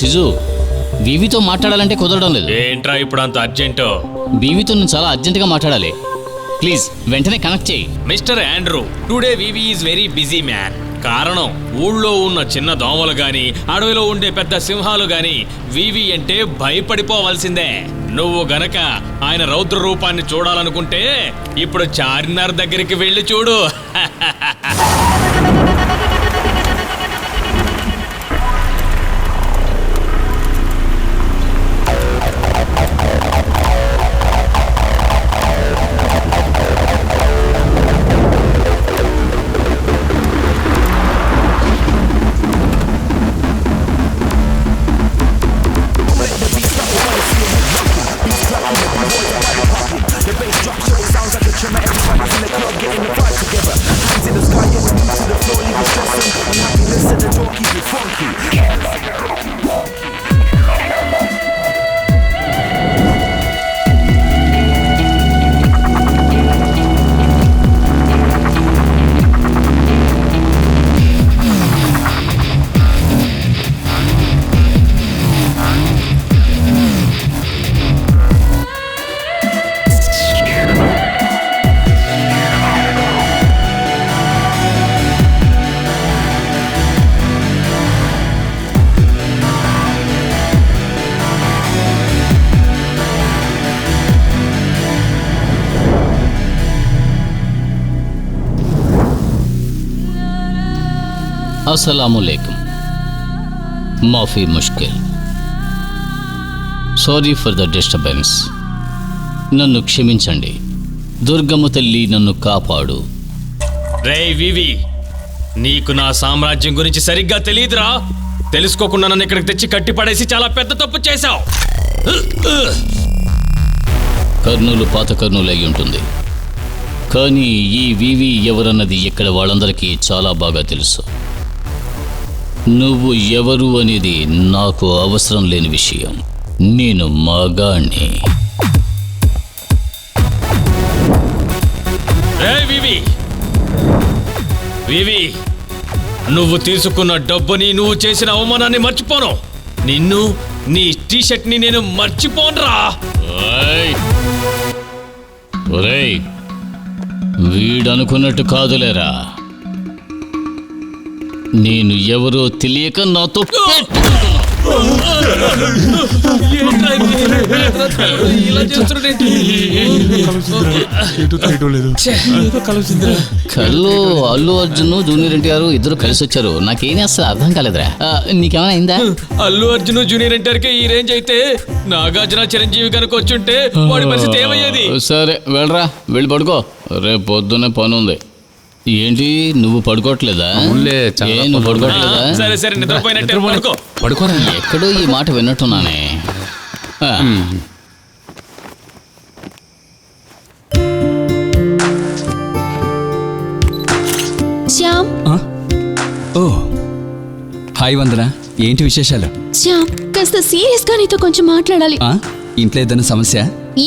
సిజు, బీవీతో మాట్లాడాలంటే కుదరడం లేదు. ఏంట్రా ఇప్పుడు అంత అర్జెంటు? బీవీతో నేను చాలా అర్జెంటుగా మాట్లాడాలి. ప్లీజ్ వెంటనే కనెక్ట్ చేయి. Mister Andrew, today VV is very busy man. కారణం, ఊళ్ళో ఉన్న చిన్న దోమలు గాని, అడవిలో ఉండే పెద్ద సింహాలు గాని వివి అంటే భయపడిపోవాల్సిందే. నువ్వు గనక ఆయన రౌద్ర రూపాన్ని చూడాలనుకుంటే ఇప్పుడు చార్మినార్ దగ్గరికి వెళ్ళి చూడు. अस्सलामुअलैकुम। माफ़ी मुश्किल, సారీ ఫర్ ద డిస్టర్బెన్స్. నన్ను క్షమించండి. దుర్గమ్మ తల్లి నన్ను కాపాడు. రే వివి, నీకు నా సామ్రాజ్యం గురించి సరిగ్గా తెలియదురా. తెలుసుకోకుండా నన్ను ఇక్కడికి తెచ్చి కట్టి పడేసి చాలా పెద్ద తప్పు చేశావు. కర్నూలు పాత కర్నూలు అయి ఉంటుంది, కానీ ఈ వివి ఎవరన్నది ఇక్కడ వాళ్ళందరికీ చాలా బాగా తెలుసు. నువ్వు ఎవరు అనేది నాకు అవసరం లేని విషయం. నేను మగాణ్ణి. వివి వివి, నువ్వు తీసుకున్న డబ్బుని, నువ్వు చేసిన అవమానాన్ని మర్చిపోను. నిన్ను, నీ టీషర్ట్ ని నేను మర్చిపోనురా. ఒరేయ్, వీడనుకున్నట్టు కాదులేరా. నేను ఎవరో తెలియక నాతో కళ్ళు అల్లు అర్జున్ జూనియర్ ఎన్టీఆర్ ఇద్దరు కలిసి వచ్చారు. నాకేం అసలు అర్థం కాలేదురా. నీకేమైనా అయిందా? అల్లు అర్జున్ జూనియర్ ఎన్టీఆర్ కి ఈ రేంజ్ అయితే నాగార్జున చిరంజీవి కనుక వచ్చుంటే వాడి పరిస్థితి ఏమయ్యేది? సరే వెళ్ళరా, వెళ్ళి పడుకో. రేపు పొద్దున్నే పని ఉంది. ఏంటి నువ్వు పడుకోవట్లేదా? నువ్వు పడుకోవట్లేదా? సరే సరే, నిద్రపోయినట్టే పడుకోరా. ఎక్కడో ఈ మాట విన్నట్టున్నానే. శ్యామ్. ఓ హాయ్ వందన, ఏంటి విశేషాలు? శ్యామ్, కాస్త సీరియస్ గా నీతో కొంచెం మాట్లాడాలి. ఇంట్లో ఏదైనా సమస్య?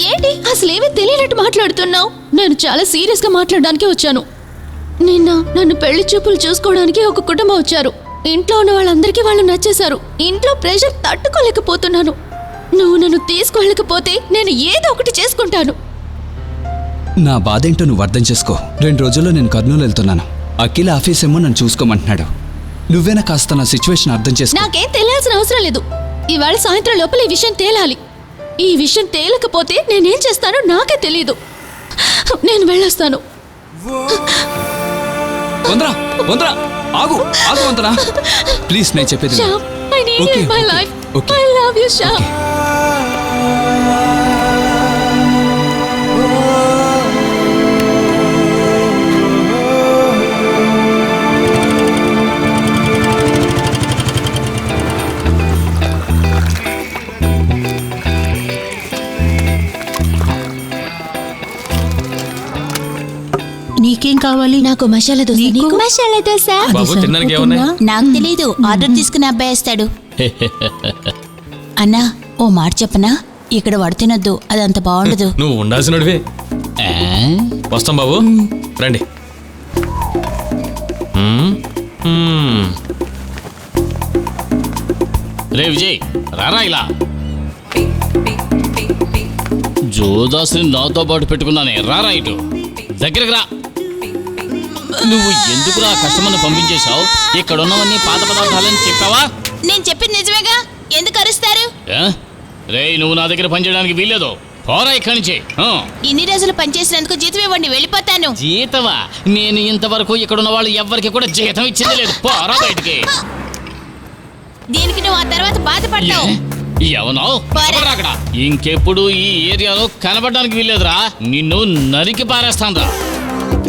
ఏంటి అసలేమీ తెలియనట్టు మాట్లాడుతున్నావు? నేను చాలా సీరియస్ గా మాట్లాడడానికి వచ్చాను. నిన్న నన్ను పెళ్లి చూపులు చూసుకోవడానికి ఒక కుటుంబం వచ్చారు. ఇంట్లో ఉన్న వాళ్ళందరికీ వాళ్ళు నచ్చేశారు. ఇంట్లో ప్రెషర్ తట్టుకోలేకపోతున్నాను. నువ్వు నన్ను తీసుకువెళ్ళకపోతే నేను ఏదో ఒకటి చేసుకుంటాను. నా బాధ ఏంటో నువ్వు అర్థం చేసుకో. 2 రోజుల్లో నేను కర్నూలు వెళ్తున్నాను. అఖిల ఆఫీస్ ఏమో నన్ను చూసుకోమంటున్నాడు. నువ్వేనా కాస్త నా సిచ్యువేషన్ అర్థం చేసుకో. నాకేం తెలియాల్సిన అవసరం లేదు. ఇవాళ సాయంత్రం లోపల ఈ విషయం తేలాలి. ఈ విషయం తేలకపోతే నేనేం చేస్తానో నాకే తెలీదు. నేను వెళ్ళొస్తాను. వందరా వందరా, ఆగు ఆగు వందరా, ప్లీజ్. నేను చెప్పేది Shyam, I need you in my life. I love you, Shyam. నీకేం కావాలి? నాకు మసాలా దోశ. నీకు మసాలా దోశ? బాబు, తినడానికి ఏమన్నా? నాకు తెలీదు, ఆర్డర్ తీసుకుని అబ్బాయి వేస్తాడు. అన్నా, ఓ మాట చెప్పనా? ఇక్కడ వాడు తినొద్దు, అదంత బాగుండదు. నువ్వు ఉండాల్సినడివే. వస్తాం బాబు, రండి. రే విజయ్, రారా ఇలా. జోదాస్ని నాతో పాటు పెట్టుకున్నానే, రారా ఇటు దగ్గరికి రా. నువ్వు ఎందుకురా కస్టమర్ని పంపించేశావు? ఇక్కడ ఉన్నవన్నీ పాత పదార్థాలని చెప్పావా? నేను చెప్పింది నిజమేగా, ఎందుకు అరుస్తారు? రే, నువ్వు నా దగ్గర పనిచేయడానికి వీల్లేదు. పోరా ఇక్కడి నుంచి. ఇన్ని రోజులు పనిచేసినందుకు జీతం ఇవ్వండి, వెళ్ళిపోతాను. జీతమా? నేను ఇంతవరకు ఇక్కడ ఉన్న వాళ్ళు ఎవ్వరికి కూడా జీతం ఇచ్చింది లేదు. పోరా బయటికి. దీనికి నువ్వు ఆ తర్వాత బాధపడతావు. ఎవనో పోరా. అక్కడ ఇంకెప్పుడు ఈ ఏరియాలో కనబడడానికి వీల్లేదురా. నిన్ను నరికి పారేస్తాను.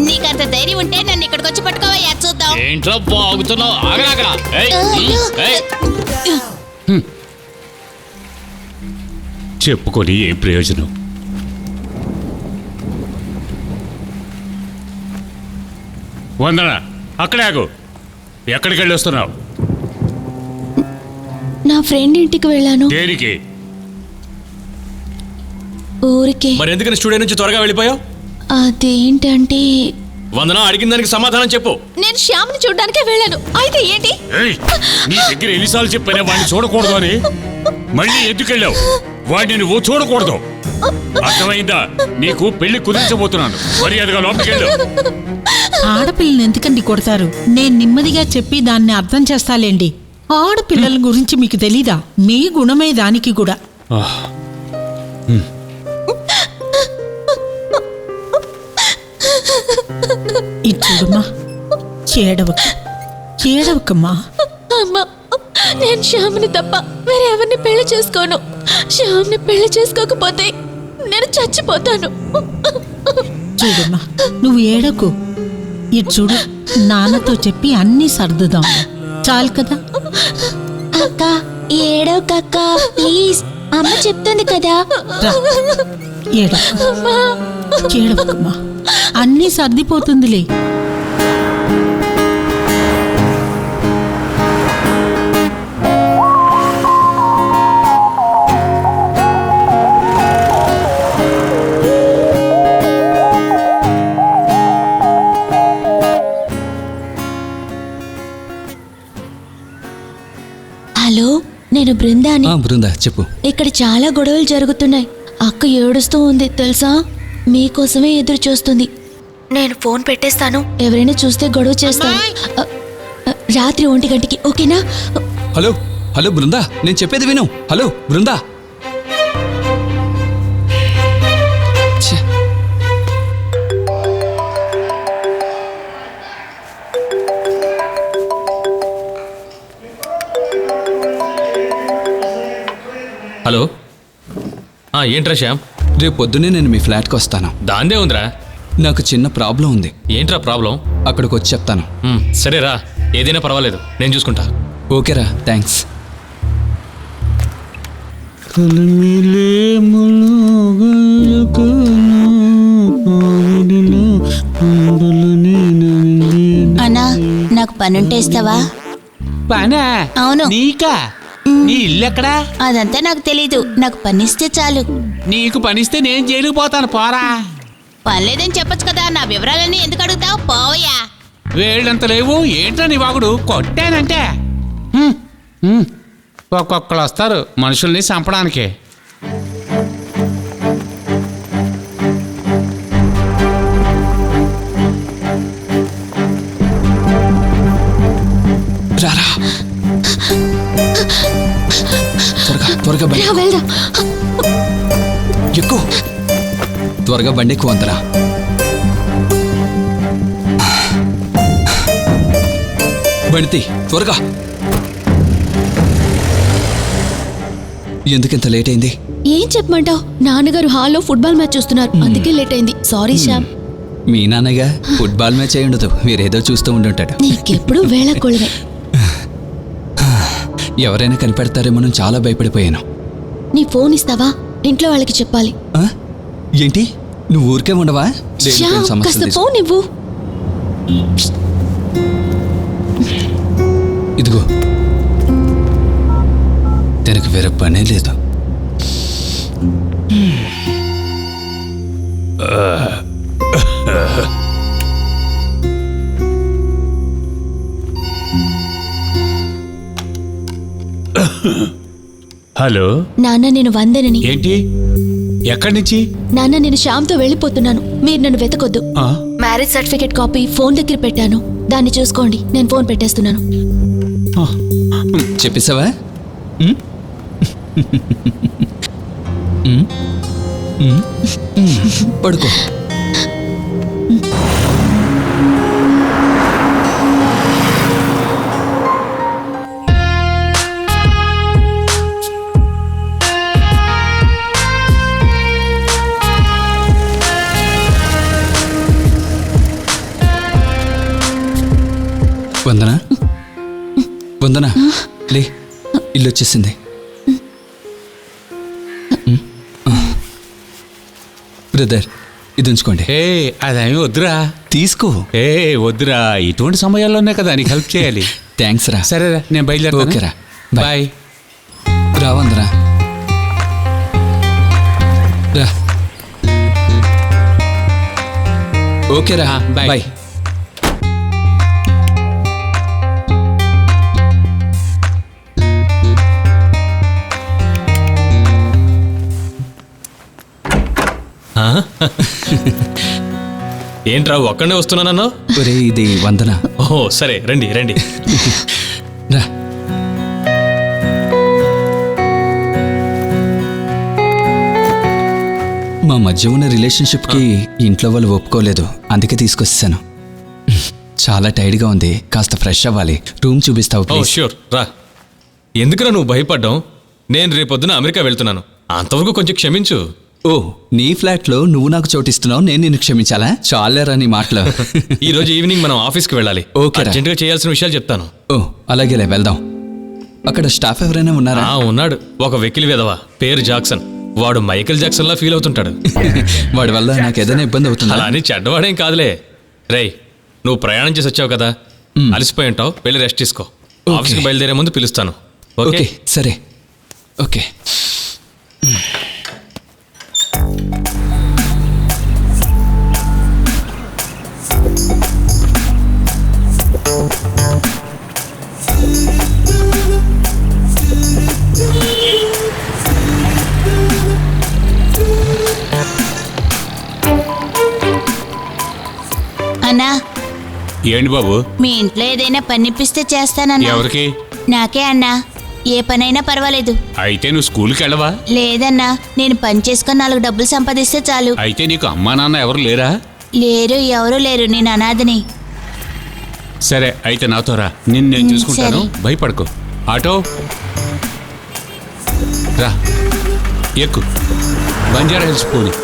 నీకంత ధైర్యం ఉంటే నన్ను ఇక్కడికి వచ్చి పట్టుకోవయ్యా, చూద్దాం. ఏంట్రా బాగుతున్నావు? ఆగరా అక్కడ. చెప్పుకొని ఏం ప్రయోజనం? వందన, అక్కడే ఆగు. ఎక్కడికి వెళ్ళి వస్తున్నావు? నా ఫ్రెండ్ ఇంటికి వెళ్ళాను. దేనికి? ఊరికే. మరి ఎందుకని స్టూడియో నుంచి త్వరగా వెళ్ళిపోయావు? అదేంటంటే వందన అడిగిన దానికి సమాధానం చెప్పు. నేను శ్యామ్ని చూడడానికే వెళ్ళాను. అయితే ఏంటి? ఏయ్, నీ దగ్గర ఎన్నిసార్లు చెప్పానే వాడిని చూడకూడదు అని? మళ్ళీ ఎందుకు వెళ్ళావు? వాడిని నువ్వు చూడకూడదు, అర్థమైందా? నీకు పెళ్లి కుదిరించబోతున్నాను. మర్యాదగా లోపలికి వెళ్ళు. ఆడపిల్లని ఎందుకండి కొడతారు? నేను నెమ్మదిగా చెప్పి దాన్ని అర్థం చేస్తాలేండి. ఆడపిల్లల గురించి మీకు తెలీదా? మీ గుణమే దానికి కూడా. ఇది చూడమ్మా, ఏడవకమ్మా. అమ్మా, నేను శ్యామ్ని తప్ప వేరే ఎవరిని పెళ్లి చేసుకోను. శ్యామ్ని పెళ్లి చేసుకోకపోతే నేను చచ్చిపోతాను. చూడమ్మా, నువ్వు ఏడకు. ఇటు చూడు, నాన్నతో చెప్పి అన్నీ సర్దుదాం. చాలు కదా. అక్క ఏడవకక్క ప్లీజ్, అమ్మ చెప్తుంది కదా. ఏడవకమ్మా, అన్నీ సర్దిపోతుందిలే. హలో, నేను బృందాని. బృందా చెప్పు. ఇక్కడ చాలా గొడవలు జరుగుతున్నాయి. అక్క ఏడుస్తూ ఉంది తెలుసా. మీకోసమే ఎదురు చూస్తుంది. నేను ఫోన్ పెట్టేస్తాను. ఎవరైనా చూస్తే గొడవ చేస్తాను. రాత్రి 1 గంటకి, ఓకేనా? హలో హలో బృందా, నేను చెప్పేది విను. హలో బృందా. ఛే. హలో, ఏంట్రా శ్యామ్? రేపు పొద్దున్నే నేను మీ ఫ్లాట్కి వస్తాను. దాందే ఉందిరా. నాకు చిన్న ప్రాబ్లం ఉంది. ఏంట్రా ప్రాబ్లం? అక్కడికి వచ్చి చెప్తాను. సరేరా, ఏదైనా పర్వాలేదు, నేను చూసుకుంటా. ఓకేరా, థ్యాంక్స్. అన్నా, నాకు పనుంటే ఇస్తావా? పనా? అవును. నీకా? నీ ఇల్లెక్కడా? అదంతా నాకు తెలీదు, నాకు పనిస్తే చాలు. నీకు పనిస్తే నేను జైలుకు పోతాను, పోరా. పనిలేదని చెప్పొచ్చు కదా, నా వివరాలన్నీ ఎందుకు అడుగుతావు? పోవయ్యా. వేళ్ళంత లేవు ఏంట్రా నీ వాగుడు? కొట్టానంటే ఒక్కొక్కరు వస్తారు మనుషుల్ని చంపడానికి. రారా, త్వరగా బండి వెళ్దాం. ఎక్కువ. త్వరగా బండి ఎక్కువ అంతరా. బండి త్వరగా. ఎందుకింత లేట్ అయింది? ఏం చెప్పమంటావు? నాన్నగారు హాల్లో ఫుట్బాల్ మ్యాచ్ చూస్తున్నారు, అందుకే లేట్ అయింది. సారీ శ్యామ్. మీ నాన్నగా ఫుట్బాల్ మ్యాచ్ అయి ఉండదు, వేరేదో చూస్తూ ఉండుంటాడు. నీకెప్పుడు వేళ కొಳವೆ. ఎవరైనా కనిపెడతారేమో చాలా భయపడిపోయాను. నీ ఫోన్ ఇస్తావా? ఇంట్లో వాళ్ళకి చెప్పాలి. ఏంటి, నువ్వు ఊరికే ఉండవా? కాస్త ఫోన్ ఇవ్వు. ఇదిగో, తనకు వేరే పనే లేదు. హలో నాన్న నేను వందనని. ఏంటి ఎక్కడి నుంచి నాన్న నేను శ్యామ్తో వెళ్ళిపోతున్నాను, మీరు నన్ను వెతకొద్దు. ఆ? మ్యారేజ్ సర్టిఫికేట్ కాపీ ఫోన్ దగ్గర పెట్టాను, దాన్ని చూసుకోండి. నేను ఫోన్ పెట్టేస్తున్నాను. చెప్పేసావా? పడుకో. వందనా, వందనా, లే, ఇల్లు వచ్చేసింది. బ్రదర్, ఇది ఉంచుకోండి. ఏ అదేమి వద్దురా. తీసుకో. ఏ వద్దురా, ఇటువంటి సమయాల్లోనే కదా నీకు హెల్ప్ చేయాలి. థ్యాంక్స్ రా. సరేరా, నేను బయలుదేరుతాను. ఓకేరా, బాయ్. రా వందనా, రా. ఓకేరా, బాయ్. బాయ్. ఏంట్రా ఒక్కడే వస్తున్నానన్నా? ఒరే, ఇది వందన. ఓహో సరే, రండి రండి. రా. మా మధ్య ఉన్న రిలేషన్షిప్కి ఇంట్లో వాళ్ళు ఒప్పుకోలేదు, అందుకే తీసుకొచ్చేసాను. చాలా టైర్డ్గా ఉంది, కాస్త ఫ్రెష్ అవ్వాలి. రూమ్ చూపిస్తావు ఓ ప్లీజ్? ష్యూర్, రా. ఎందుకురా నువ్వు భయపడ్డావు? నేను రేపొద్దున అమెరికా వెళ్తున్నాను, అంతవరకు కొంచెం క్షమించు. ఓ, నీ ఫ్లాట్లో నువ్వు నాకు చోటిస్తున్నావు, నేను నిన్ను క్షమించాలా? చాలేరా నీ మాటలు. ఈ రోజు ఈవినింగ్ మనం ఆఫీస్కి వెళ్ళాలి. ఓకేరా. అర్జెంటుగా చేయాల్సిన విషయాలు చెప్తాను. ఓ అలాగేలే, వెళ్దాం. అక్కడ స్టాఫ్ ఎవరైనా ఉన్నారా? ఉన్నాడు, ఒక వెకిలి విధవ, పేరు జాక్సన్. వాడు మైకేల్ జాక్సన్ లా ఫీల్ అవుతుంటాడు. వాడి వల్ల నాకు ఏదైనా ఇబ్బంది అవుతుందా? అలా అని చెడ్డవాడేం కాదులే. రేయ్, నువ్వు ప్రయాణం చేసి వచ్చావు కదా, అలసిపోయి ఉంటావు, వెళ్ళి రెస్ట్ తీసుకో. ఓకే. ఆఫీస్కి బయలుదేరే ముందు పిలుస్తాను. ఓకే? ఓకే సరే. ఓకే. అన్నా, ఏంటి బాబు? మీ ఇంట్లో ఏదైనా పనిపిస్తే చేస్తానన్నా. ఎవరికి? నాకే అన్నా, ఏ పనైనా పర్వాలేదు. అయితే నువ్వు స్కూల్కి వెళ్ళవా? లేదన్నా, నేను పని చేసుకొని 4 డబ్బులు సంపాదిస్తే చాలు. అయితే నీకు అమ్మా నాన్న ఎవరు లేరా? లేరు, ఎవరూ లేరు, నేను అనాథని. సరే, అయితే నాతో రా, నిన్ను నేను చూసుకుంటాను, సరే. భయపడకు. ఆటో రా, ఎక్కు. బంజారా హిల్స్ పోని.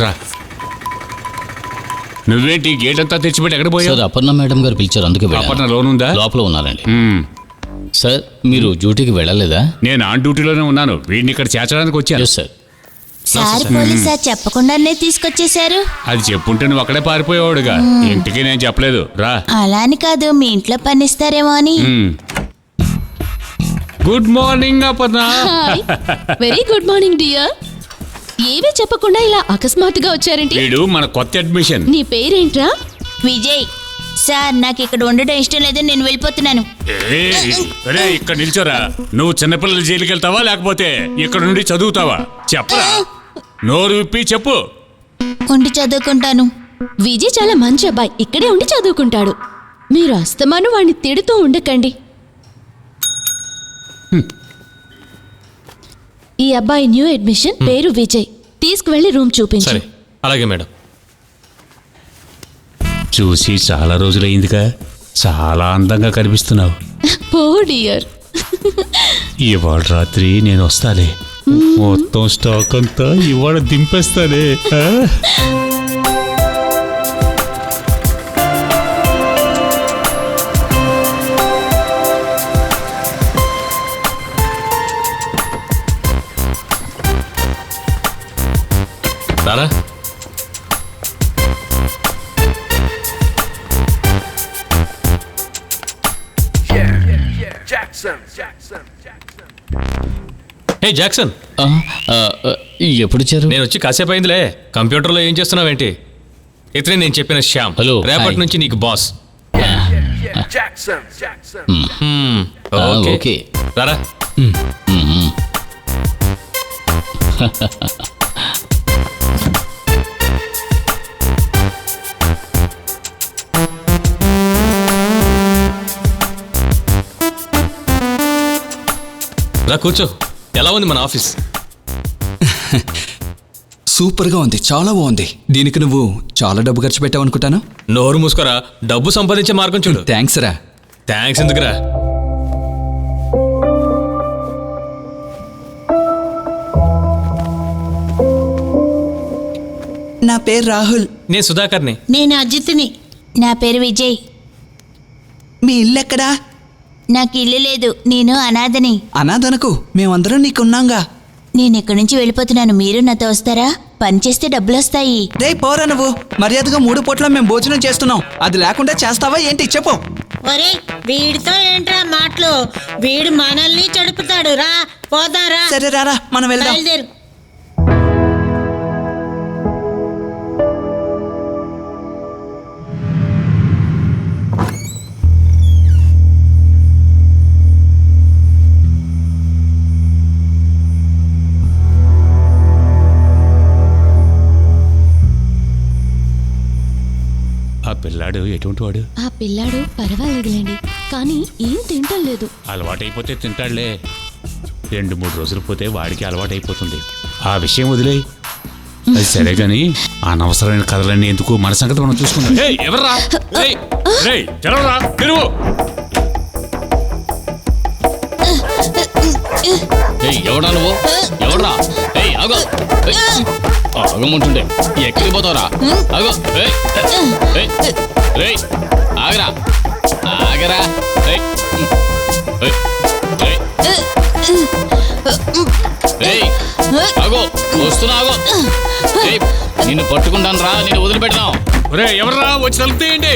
రా. నువ్వేంటి గేట్ అంతా తెచ్చిపెట్టి ఎక్కడ సార్, పోయావు? అపర్ణ మేడం గారు పిలిచారు, అందుకే వెళ్ళాను. అపర్ణ లోనుందా? లోపల ఉన్నారండి. మ్మ్. సార్, మీరు డ్యూటీకి వెళ్ళలేదా? నేను ఆన్ డ్యూటీలోనే ఉన్నాను, వీడిని ఇక్కడ చేర్చడానికి వచ్చాను. Yes sir. సార్ పోలీసా చెప్పకుండానే తీసుకొచ్చేశారు? అది చెప్పుంటే నువ్వు అక్కడే పారిపోయేవాడుగా. ఇంటికి నేను చెప్పలేదు. రా. అలా అని కాదు, మీ ఇంట్లో పనిస్తారేమో అని. Good morning Aparna. Hi, very good morning dear. ఏమీ చెప్పకుండా ఇలా అకస్మాత్తుగా వచ్చారేంటి? వీడు మన కొత్త అడ్మిషన్. నీ పేరేంట్రా? విజయ్. సార్, నాకు ఇక్కడ ఉండడం ఇష్టం లేదు, నేను వెళ్ళిపోతున్నాను. అరే, ఇక్కడ నిల్చోరా. నువ్వు చిన్నపిల్లలు జైలుకి వెళ్తావా లేకపోతే ఇక్కడ నుండి చదువుతావా? చెప్పరా, నోరు విప్పి చెప్పు. ఉండి చదువుకుంటాను. విజయ్ చాలా మంచి అబ్బాయి, ఇక్కడే ఉండి చదువుకుంటాడు. మీరు అస్తమాను వాడిని తిడుతూ ఉండకండి. ఈ అబ్బాయి న్యూ అడ్మిషన్, పేరు విజయ్. తీసుకువెళ్ళి రూమ్ చూపించు. సరే, అలాగే మేడం. చూసి చాలా రోజులైందిగా, చాలా అందంగా కనిపిస్తున్నావు. పో డియర్. ఇవాళ రాత్రి నేను వస్తాలే, మొత్తం స్టాక్ అంతా ఇవాళ దింపేస్తాలే. రారా. హే జాక్సన్, ఆ, ఆ, ఆ, ఎప్పుడు వచ్చారు? నేను వచ్చి కాసేపు అయిందిలే. కంప్యూటర్లో ఏం చేస్తున్నావేంటి? ఇతనే నేను చెప్పిన శ్యామ్. హలో, రేపటి హాయ్. నుంచి నీకు బాస్. ఆ, ఓకే ఓకే. రారా. రా కూర్చో. ఎలా ఉంది మన ఆఫీస్? సూపర్గా ఉంది, చాలా బాగుంది. దీనికి నువ్వు చాలా డబ్బు ఖర్చు పెట్టావు అనుకుంటాను. నోరు మూసుకోరా. డబ్బు సంపాదించే మార్గం చూడు. థ్యాంక్స్ రా. థ్యాంక్స్ ఎందుకురా? నా పేరు రాహుల్. నేను సుధాకర్ని. నేను అజిత్ని. నా పేరు విజయ్. మీ ఇల్లు ఎక్కడా? నాకు ఇల్లు లేదు, నేను అనాథని. అనాథనకు మేమందరం నీకున్నాంగా. నేను ఇక్కడి నుంచి వెళ్ళిపోతున్నాను, మీరు నాతో వస్తారా? పని చేస్తే డబ్బులు వస్తాయి. రే పోరా నువ్వు. మర్యాదగా 3 పూట్ల మేము భోజనం చేస్తున్నాం, అది లేకుండా చేస్తావా ఏంటి చెప్పు. ఒరే, వీడితో ఏంట్రా మాటలు? వీడు మనల్ని చెడుపుతాడు. రా పోదారా. సరే రారా మనం వెళ్దాం. బయలుదేరు. ఆ పిల్లాడు ఎటువంటి వాడు? ఆ పిల్లాడు పర్వాలేదులేండి, కానీ ఏం తింటం లేదు. అలవాటైపోతే తింటాడులే. 2-3 రోజులు పోతే వాడికి అలవాటైపోతుంది. ఆ విషయం వదిలే. అది సరే గాని అనవసరమైన కథలన్నీ ఎందుకు, మన సంగతి మనం చూసుకుందాం. ఏయ్, ఎవర్రా? ఏయ్, రేయ్, తెరవరా, తెరువు. ఏయ్, ఎవడా నువ్వు? ఎవడ్రా? ఏయ్, ఆగో. ఏయ్, ఆగమంటుండే ఎక్కడికి పోతావురా? ఆగో. ఏయ్, ఏయ్, ఏయ్, ఆగరా, ఆగరా. ఏయ్, ఏయ్, ఏయ్, ఏయ్, ఆగో, వస్తున్నా, ఆగో. ఏయ్, నిన్ను పట్టుకుంటాను రా, నిన్ను వదిలిపెట్టినావు. ఒరేయ్, ఎవర్రా? వచ్చి తలుపు తీయండి.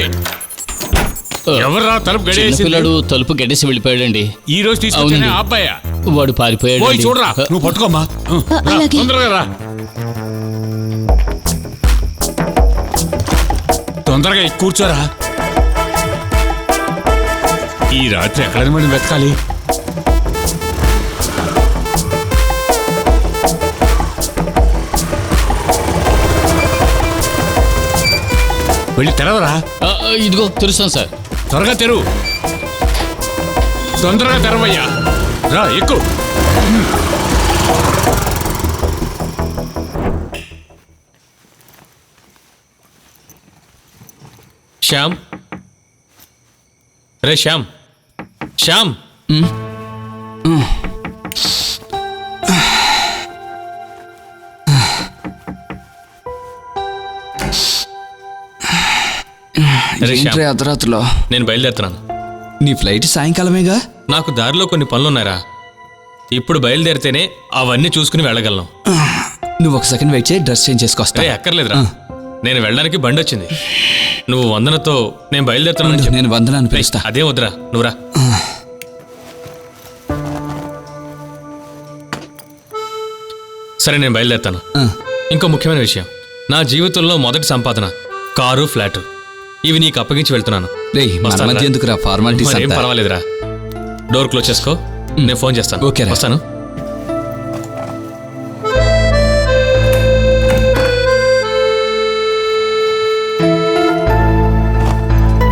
ఎవర్రా తలుపు గడియేసి? పిల్లడు తలుపు గడ్డేసి వెళ్ళిపోయాడండి. ఈ రోజు తీసుకొచ్చిన ఆ అబ్బాయా? వాడు పారిపోయాడు. పోయి చూడరా. నువ్వు పట్టుకోమ్మా. రా, అలాగే. తొందరగా రా. తొందరగా ఎక్కి కూర్చోరా. ఈ రాత్రి ఎక్కడైనా మనం వెతకాలి. వెళ్ళి తెరవరా. ఇదిగో తెరుస్తాను సార్. త్వరగా తెరువు. తొందరగా తెరవయ్యా. రా, ఎక్కు. శ్యామ్, రే శ్యామ్, శ్యామ్. రే శ్యామ్, ఏంట్రా అర్ధరాత్రిలో? నేను బయలుదేరుతున్నాను. నీ ఫ్లైట్ సాయంకాలమేగా. నాకు దారిలో కొన్ని పనులున్నారా. ఇప్పుడు బయలుదేరితేనే అవన్నీ చూసుకుని వెళ్ళగలను. నువ్వు ఒక సెకండ్ వెయిట్ చేయి, డ్రెస్ చేంజ్ చేసుకొస్తా. రే అక్కర్లేదురా, నేను వెళ్ళడానికి బండి వచ్చింది. నువ్వు వందనతో నేను బయలుదేరుతున్నాను ఉండు, నేను వందనాన్ని పిలుస్తా. అదే వద్దురా, నువ్వురా. సరే నేను బయలుదేరుతాను. ఇంకో ముఖ్యమైన విషయం, నా జీవితంలో మొదటి సంపాదన కారు, ఫ్లాటు. ఇవి నీకు అప్పగించి వెళ్తున్నాను. రేయ్, మన వస్తానురా. మధ్య ఎందుకురా ఫార్మాలిటీస్ ఏం అంతా? పర్వాలేదురా. డోర్ క్లోజ్ చేసుకో, నేను ఫోన్ చేస్తాను. ఓకేరా. వస్తాను.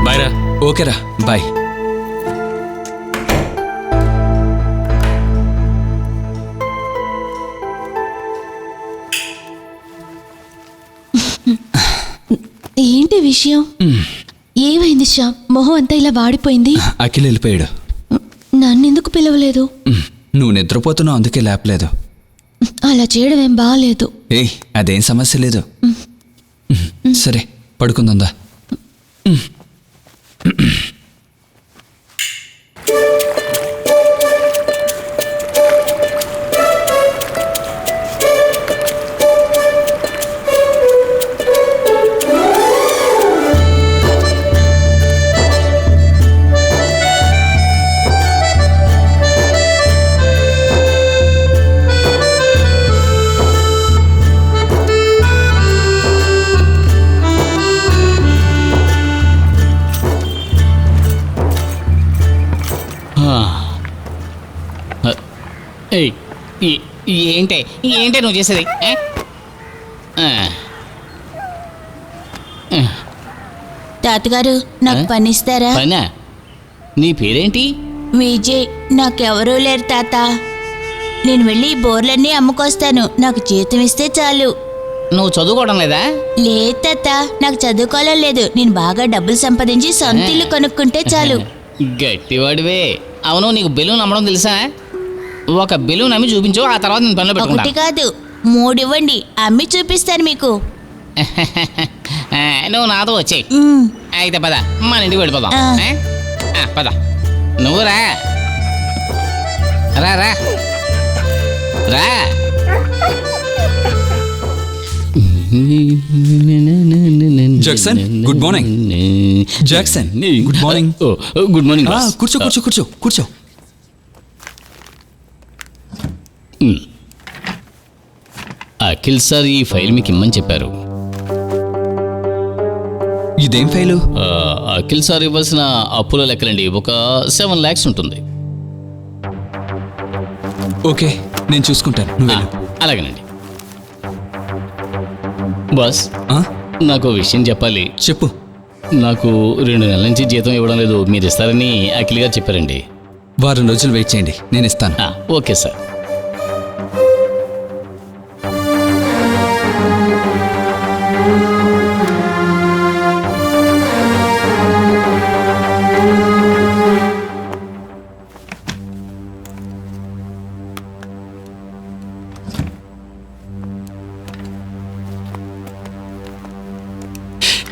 బాయ్ రా. ఓకేరా, బాయ్. ఏంటి విషయం? ఏమైంది శ్యామ్? మొహం అంతా ఇలా వాడిపోయింది. అఖిల్ వెళ్ళిపోయాడు. నన్నెందుకు పిలవలేదు? నువ్వు నిద్రపోతున్నావు, అందుకే లేపలేదు. అలా చేయడం ఏం బాగాలేదు. ఏయ్, అదేం సమస్య లేదు. సరే పడుకుందా. ఏయ్, ఏంటే ఏంటే నువ్వు చేసేది ఏ? ఆ. తాతగారు నాకు పనిస్తారా? పనా? నీ పేరేంటి? విజయ్, నాకెవరూ లేరు తాత. నేను వెళ్ళి ఈ బోర్లన్నీ అమ్ముకొస్తాను. నాకు జీతం ఇస్తే చాలు. నువ్వు చదువుకోవడం లేదా? లేదు తాత, నాకు చదువుకోవడం లేదు. నేను బాగా డబ్బులు సంపాదించి సొంత ఇల్లు కొనుక్కుంటే చాలు. గట్టివాడివే. అవును, నీకు బెలూన్ అమ్మడం తెలుసా? ఒక బెలూన్ అమ్మి చూపించు, ఆ తర్వాత నేను పనిలో ఒకటి పెట్టుకుంటా. కాదు 3 ఇవ్వండి, అమ్మి చూపిస్తాను మీకు. నువ్వు నాతో వచ్చేయి. మ్, అయితే పద, మన ఇంటికి వెళ్ళిపోదాం. ఆ. పద, నువ్వు రా రా రా రా. Jackson, good morning. Jackson, good morning. Good morning. కూర్చో కూర్చో కూర్చో కూర్చో. అఖిల్ సార్ ఈ ఫైల్ మీకు ఇమ్మని చెప్పారు. ఇదేం ఫైలు? అఖిల్ సార్ ఇవ్వాల్సిన అప్పుల లెక్కలండి. ఒక 7 lakhs ఉంటుంది. ఓకే, నేను చూసుకుంటాను, నువ్వు వెళ్ళు. అలాగేనండి. బాస్, ఆ? నాకు ఓ విషయం చెప్పాలి. చెప్పు. నాకు 2 నెలల నుంచి జీతం ఇవ్వడం లేదు. మీరు ఇస్తారని అఖిల్ గారు చెప్పారండి. వారం రోజులు వెయిట్ చేయండి, నేను ఇస్తాను. Okay sir.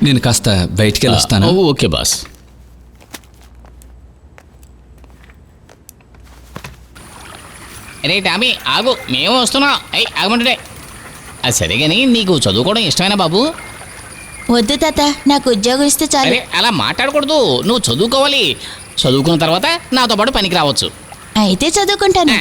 నేను కాస్త బయటికి వెళ్ళొస్తాను. Okay boss. రే టామీ, ఆగు, మేము వస్తున్నాం. ఆగమంటే అది సరే కానీ నీకు చదువుకోవడం ఇష్టమేనా బాబు? వద్దు తాత, నాకు ఉద్యోగం ఇస్తే చాలు. అరే అలా మాట్లాడకూడదు. నువ్వు చదువుకోవాలి. చదువుకున్న తర్వాత నాతో పాటు పనికి రావచ్చు. అయితే చదువుకుంటాను.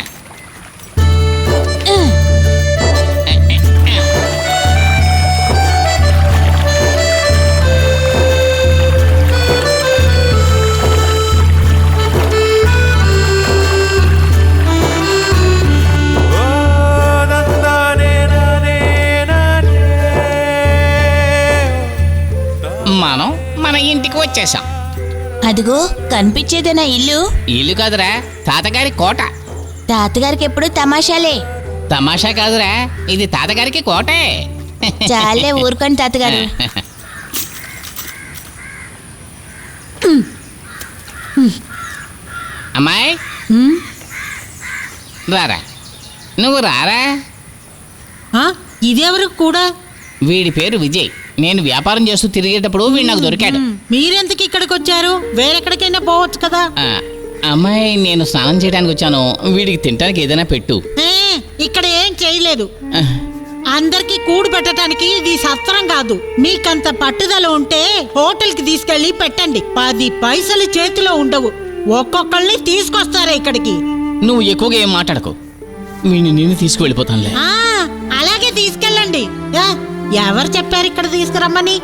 మనం మన ఇంటికి వచ్చేసాం. అదిగో కనిపించేదే నా ఇల్లు. ఇల్లు కాదురా, తాతగారి కోట. తాతగారికి ఎప్పుడు తమాషాలే. తమాషా కాదురా, ఇది తాతగారికి కోటే. చాలే ఊరుకోండి తాతగారు. అమ్మాయి రారా, నువ్వు రారా. ఆ, ఇదెవరు కూడా? వీడి పేరు విజయ్. నేను వ్యాపారం చేస్తూ తిరిగేటప్పుడు వీడు నాకు దొరికాడు. మీరెందుకు ఇక్కడికి వచ్చారు? వేరెక్కడికైనా పోవచ్చు కదా. అమ్మాయి, నేను స్నానం చేయడానికి వచ్చాను. వీడికి తినడానికి ఏదైనా పెట్టు. ఏ, ఇక్కడ ఏం చేయలేదు. అందరికి కూడు పెట్టడానికి ఇది సత్రం కాదు. మీకంత పట్టుదల ఉంటే హోటల్కి తీసుకెళ్లి పెట్టండి. 10 పైసలు చేతిలో ఉండవు. ఒక్కొక్కళ్ళని తీసుకొస్తారా ఇక్కడికి? నువ్వు ఎక్కువగా ఏం మాట్లాడకు. వీడిని నేను తీసుకువెళ్ళిపోతానులే. అలాగే తీసుకెళ్ళండి. ఎవరు చెప్పారు ఇక్కడ తీసుకురమ్మని?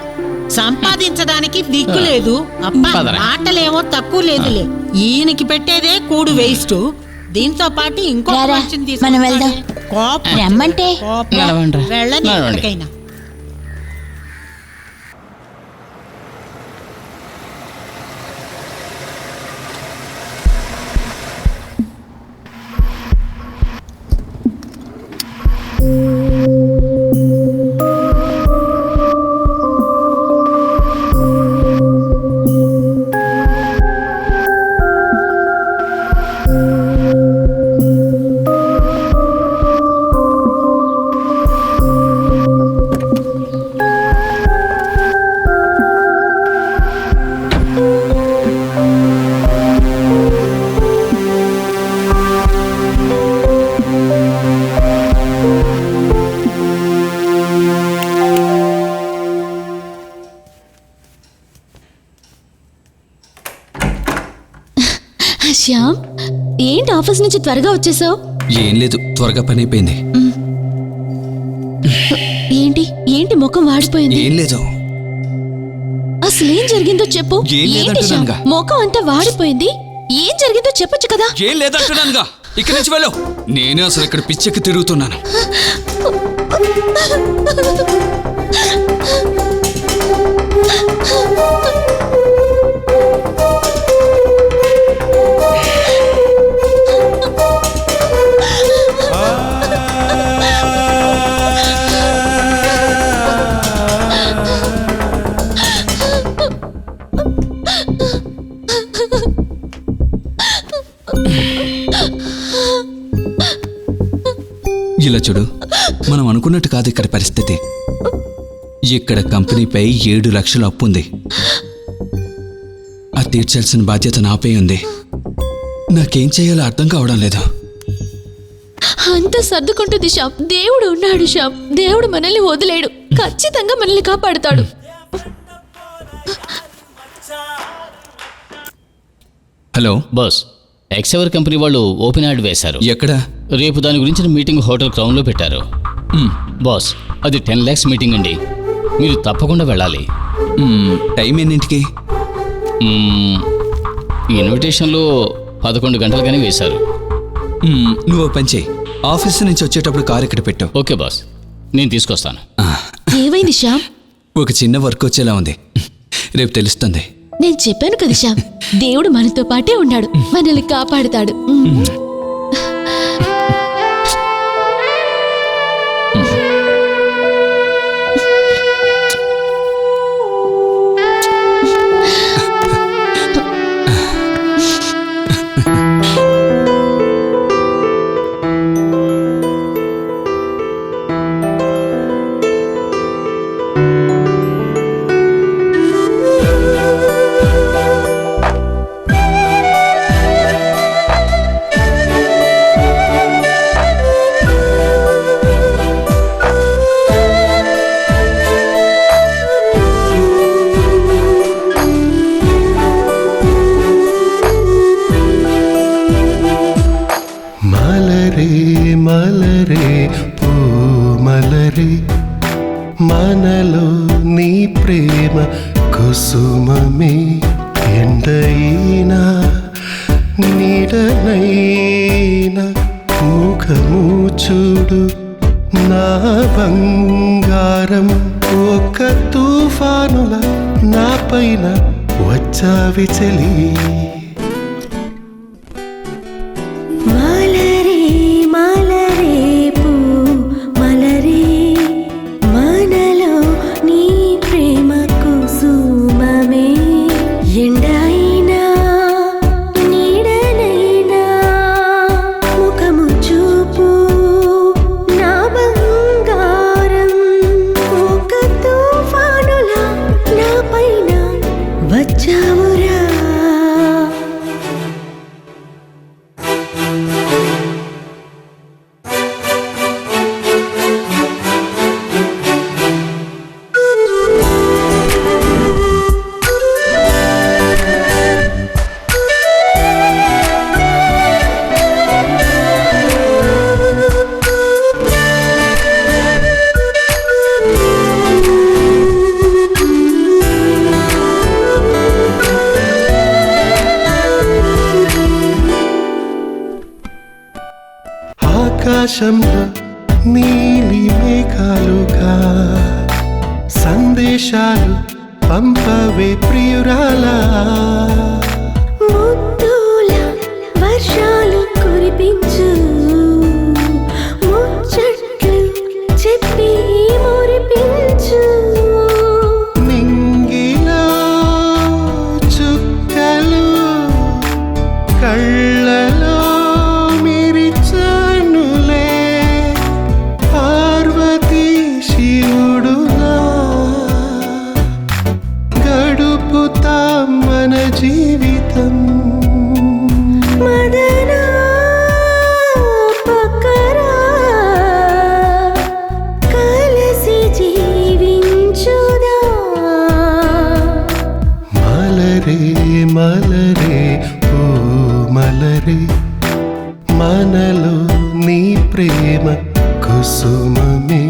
సంపాదించడానికి దిక్కు లేదు. అబ్బా, పదరా. మాటలేమో తక్కువ లేదులే. ఈయనకి పెట్టేదే కూడు వేస్ట్. దీంతో పాటు ఇంకో రారా, మనిషిని మనం వెళ్దాం. కోపం. రమ్మంటే కోపం. నడవండ్రా. వెళ్ళని నడవండి. ఎక్కడికైనా. శ్యామ్, ఏంటి ఆఫీస్ నుంచి త్వరగా వచ్చేసావు? ఏం లేదు, త్వరగా పని అయిపోయింది. ఏంటి ఏంటి ముఖం వాడిపోయింది? ఏం లేదు. అసలేం జరిగిందో చెప్పు. ఏం ఏంటి శ్యామ్, లేదంటున్నానుగా. ముఖం అంతా వాడిపోయింది. ఏం జరిగిందో చెప్పొచ్చు కదా. ఏం లేదంటున్నానుగా. ఇక్కడి నుంచి వెళ్ళు. నేను అసలు ఇక్కడ పిచ్చెక్కి తిరుగుతున్నాను. ఇలా చూడు, మనం అనుకున్నట్టు కాదు ఇక్కడ పరిస్థితి. ఇక్కడ కంపెనీపై 7 లక్షల అప్పు ఉంది. అది తీర్చాల్సిన బాధ్యత నాపై ఉంది. నాకేం చేయాలో అర్థం కావడం లేదు. అంతా సర్దుకుంటుంది శ్యామ్. దేవుడు ఉన్నాడు శ్యామ్. దేవుడు మనల్ని వదిలేడు. ఖచ్చితంగా మనల్ని కాపాడుతాడు. హలో బాస్, ఎక్సెవర్ కంపెనీ వాళ్ళు ఓపెన్ యాడ్ వేశారు. ఎక్కడ? రేపు దాని గురించిన మీటింగ్ హోటల్ క్రౌన్లో పెట్టారు. బాస్, అది 10 lakhs మీటింగ్ అండి. మీరు తప్పకుండా వెళ్ళాలి. టైం ఎన్నింటికి? ఇన్విటేషన్లో 11 గంటలుగానే వేశారు. నువ్వు పని చేయి, ఆఫీస్ నుంచి వచ్చేటప్పుడు కారు ఇక్కడ పెట్టు. ఓకే బాస్, నేను తీసుకొస్తాను. ఏమైంది శ్యామ్? ఒక చిన్న వర్క్ వచ్చేలా ఉంది. రేపు తెలుస్తుంది. నేను చెప్పాను కదా శ్యామ్, దేవుడు మనతో పాటే ఉన్నాడు. మనల్ని కాపాడుతాడు. మలరే పూ మలరే మనలో నీ ప్రేమ కుసుమమే ఎండైనా నీడనైనా ముఖము చూడు నా బంగారం ఒక తుఫానుల నా పైన వచ్చావి చలి ఆకాశంలో నీలి మేఘాలుగా సందేశాలు పంపవే ప్రియురాలా ముద్దుల వర్షాలు కురిపించు ముచ్చట్లు చెప్పి మురిపించు నింగిలో చుక్కలు కళ్ళలో మన జీవితం మదనా పక్కరా కలిసి జీవించుదా మలరే మలరే ఓ మలరే మనలో నీ ప్రేమ కుసుమమే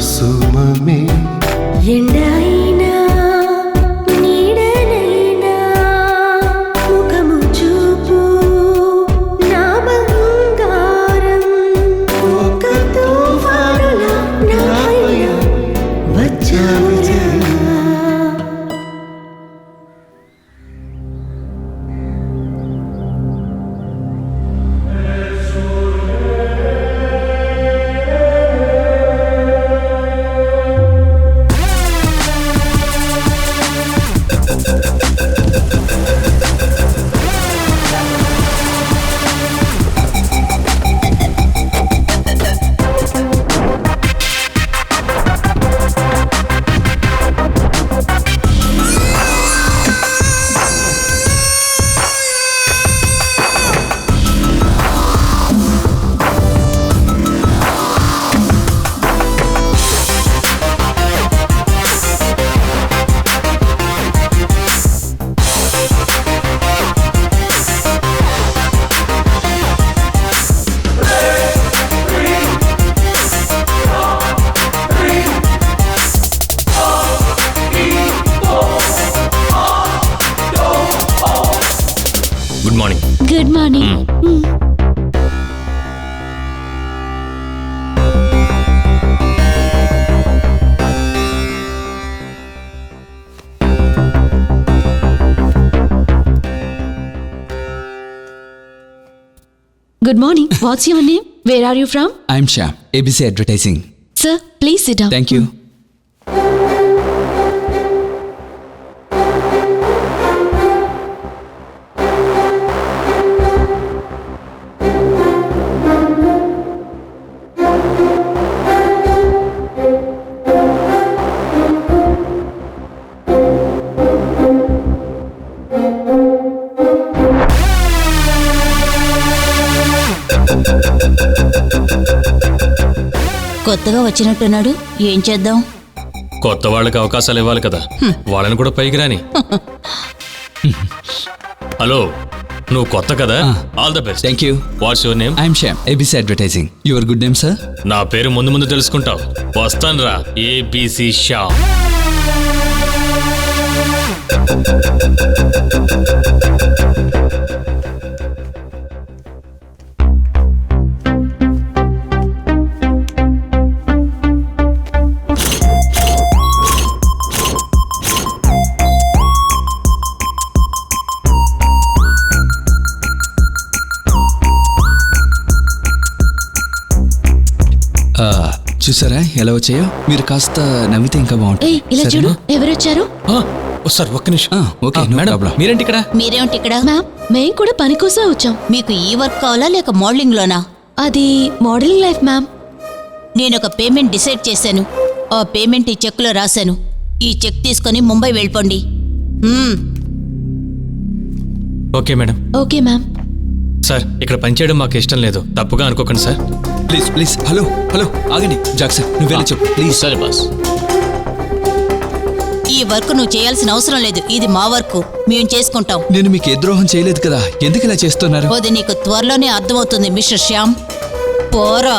కుసుమమే ఎండైనా నీడనైనా ముఖము చూపు నా బంగారం ఒక తుఫానులా నా పైన వచ్చావురా. Good morning. Good morning. Good morning. What's your name? Where are you from? I'm Shyam, A B C advertising. Sir please sit down. Thank you. కొత్తగా వచ్చినట్టున్నాడు, ఏం చేద్దాం? కొత్త వాళ్ళకి అవకాశాలు ఇవ్వాలి కదా, వాళ్ళని కూడా పైకి రాని. హలో, నువ్వు కొత్త కదా, all the best. Thank you. Watts your name? I'm Shyam, A B C advertising. Your good name sir? నా పేరు ముందు ముందు తెలుసుకుంటావు. వస్తాను రా, ఏబీసీ షా. చూసారా ఎలా వచ్చాయో? మీరు కాస్త నవ్వితే ఇంకా బాగుంటుంది. ఇలా చూడు, ఎవరొచ్చారు? సార్ ఒక్క నిమిషం. Okay, no problem. మీరేంటి ఇక్కడ? మీరేమిటి ఇక్కడ? మ్యామ్, మేం కూడా పని కోసం వచ్చాం. మీకు ఈ వర్క్ కావాలా లేక మోడలింగ్ లోనా? అది మోడలింగ్ లైఫ్ మ్యామ్. నేను ఒక పేమెంట్ డిసైడ్ చేశాను. ఆ పేమెంట్ ఈ చెక్లో రాశాను. ఈ చెక్ తీసుకొని ముంబై వెళ్ళిపోండి. Okay madam. Okay ma'am. Sir, ఇక్కడ పనిచేయడం మాకు ఇష్టం లేదు, తప్పుగా అనుకోకండి sir. Please please. Hello hello, ఆగండి. జాక్సన్, నువ్వు వెళ్ళి చెప్పు ప్లీజ్. సరే బాస్. ఈ వర్క్ నువ్వు చేయాల్సిన అవసరం లేదు, ఇది మా వర్క్, మేము చేసుకుంటాం. నేను మీకు ఏ ద్రోహం చేయలేదు కదా, ఎందుకు ఇలా చేస్తున్నారు? అది నీకు త్వరలోనే అర్థమవుతుంది మిస్టర్ శ్యామ్. పోరా.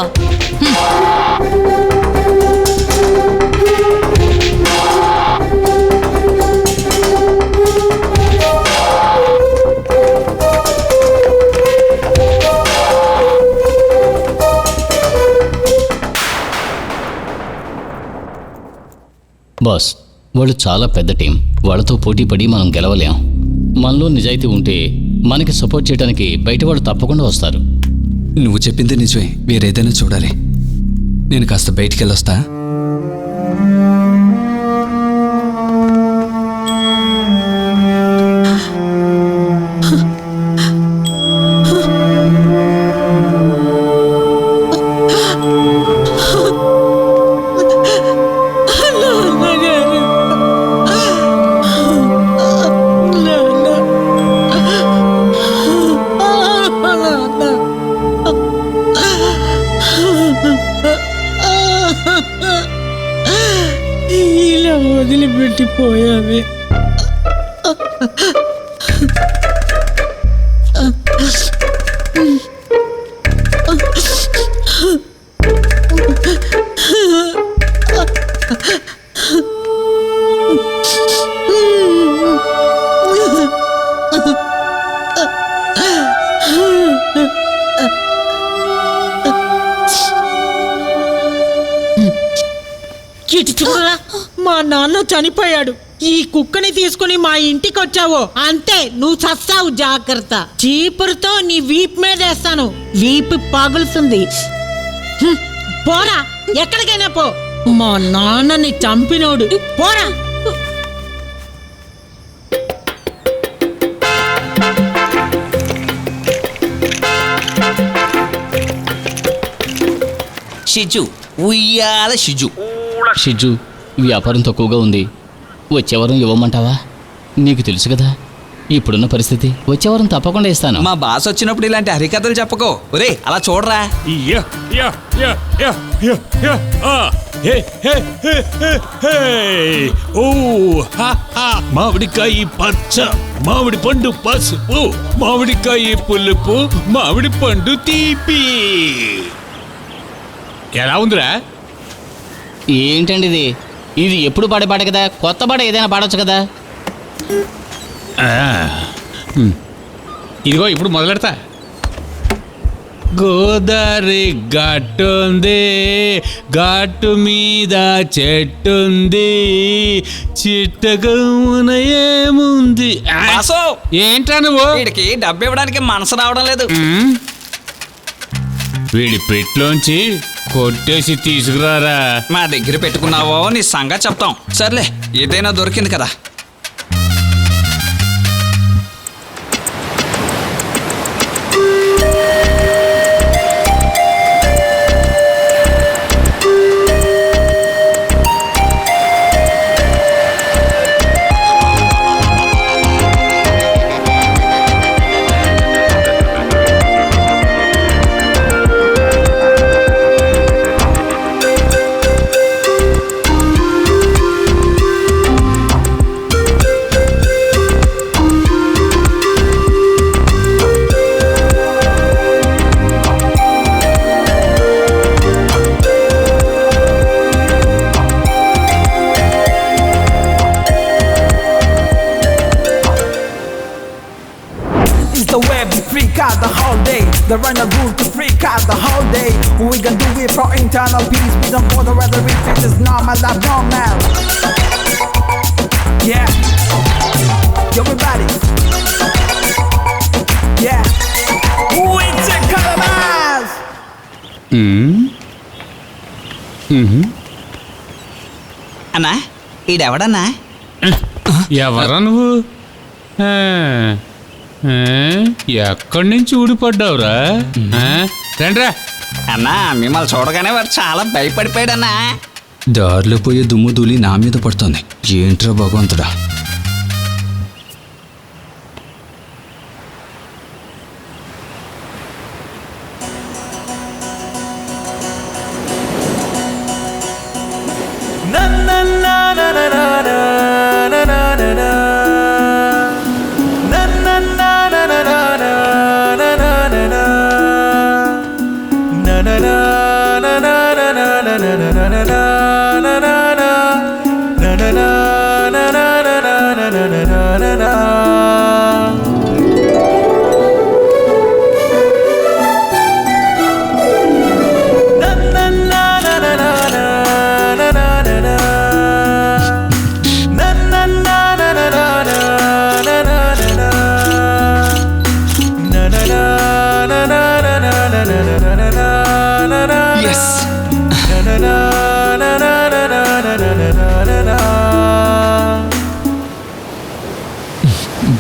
బాస్, వాళ్ళు చాలా పెద్ద టీం. వాళ్ళతో పోటీ పడి మనం గెలవలేం. మనలో నిజాయితీ ఉంటే మనకి సపోర్ట్ చేయడానికి బయట వాళ్ళు తప్పకుండా వస్తారు. నువ్వు చెప్పింది నిజమే, వేరేదైనా చూడాలి. నేను కాస్త బయటికి వెళ్ళొస్తా. ఇలా వదిలిపెట్టిపోయావే. ఇటు చూడరా, మా నాన్న చనిపోయాడు. ఈ కుక్కని తీసుకుని మా ఇంటికి వచ్చావు అంతే, నువ్వు చస్తావు. జాగ్రత్త, చీపురుతో నీ వీపు మీద వేస్తాను, వీపు పగులుతుంది. పోరా, ఎక్కడికైనా పో. మా నాన్నని చంపినోడు, పోరా. షిజు ఉయ్యాల షిజు. షిజు, వ్యాపారం తక్కువగా ఉంది, వచ్చే వారం ఇవ్వమంటావా? నీకు తెలుసు కదా ఇప్పుడున్న పరిస్థితి. వచ్చే వారం తప్పకుండా ఇస్తాను. మా బాస్ వచ్చినప్పుడు ఇలాంటి హరికథలు చెప్పకో. ఒరే అలా చూడరా. Yeah, yeah, yeah, yeah, yeah, yeah. ఆ, హే, హే, హే, హే, హే. ఓ, హా, హా. మామిడికాయ పచ్చ, మామిడి పండు పసుపు, మామిడికాయ పులుపు, మామిడి పండు తీపి. ఎలా ఉందిరా? ఏంటండి ఇది? ఇది ఎప్పుడు పాడే పాట కదా, కొత్త పాట ఏదైనా పాడొచ్చు కదా. ఇదిగో ఇప్పుడు మొదలెడతా. గోదావరి గట్టుంది, గట్టు మీద చెట్టుంది, చిట్టగమున ఏముంది. బాసో, ఏంట్రా నువ్వు? వీడికి డబ్బు ఇవ్వడానికి మనసు రావడం లేదు. వీడి పెట్లోంచి కొట్టేసి తీసుకురారా. మా దగ్గర పెట్టుకున్నావో నీ సంగతి చెప్తాం. సర్లే, ఏదైనా దొరికింది కదా. The runner rule to freak out the whole day. We gon' do it for internal peace. We don't bother whether if it is normal or normal. Yeah. Everybody. Yeah. We take colors. అన్నా, ఈడెవడన్నా? ఎవరా నువ్వు? ఎక్కడి నుంచి ఊడిపడ్డావురా? రండ్రా. అన్నా, మిమ్మల్ని చూడగానే వాడు చాలా భయపడిపోయాడన్నా. దారిలో పోయే దుమ్ము ధూళి నా మీద పడుతుంది. ఏంట్రా భగవంతుడా.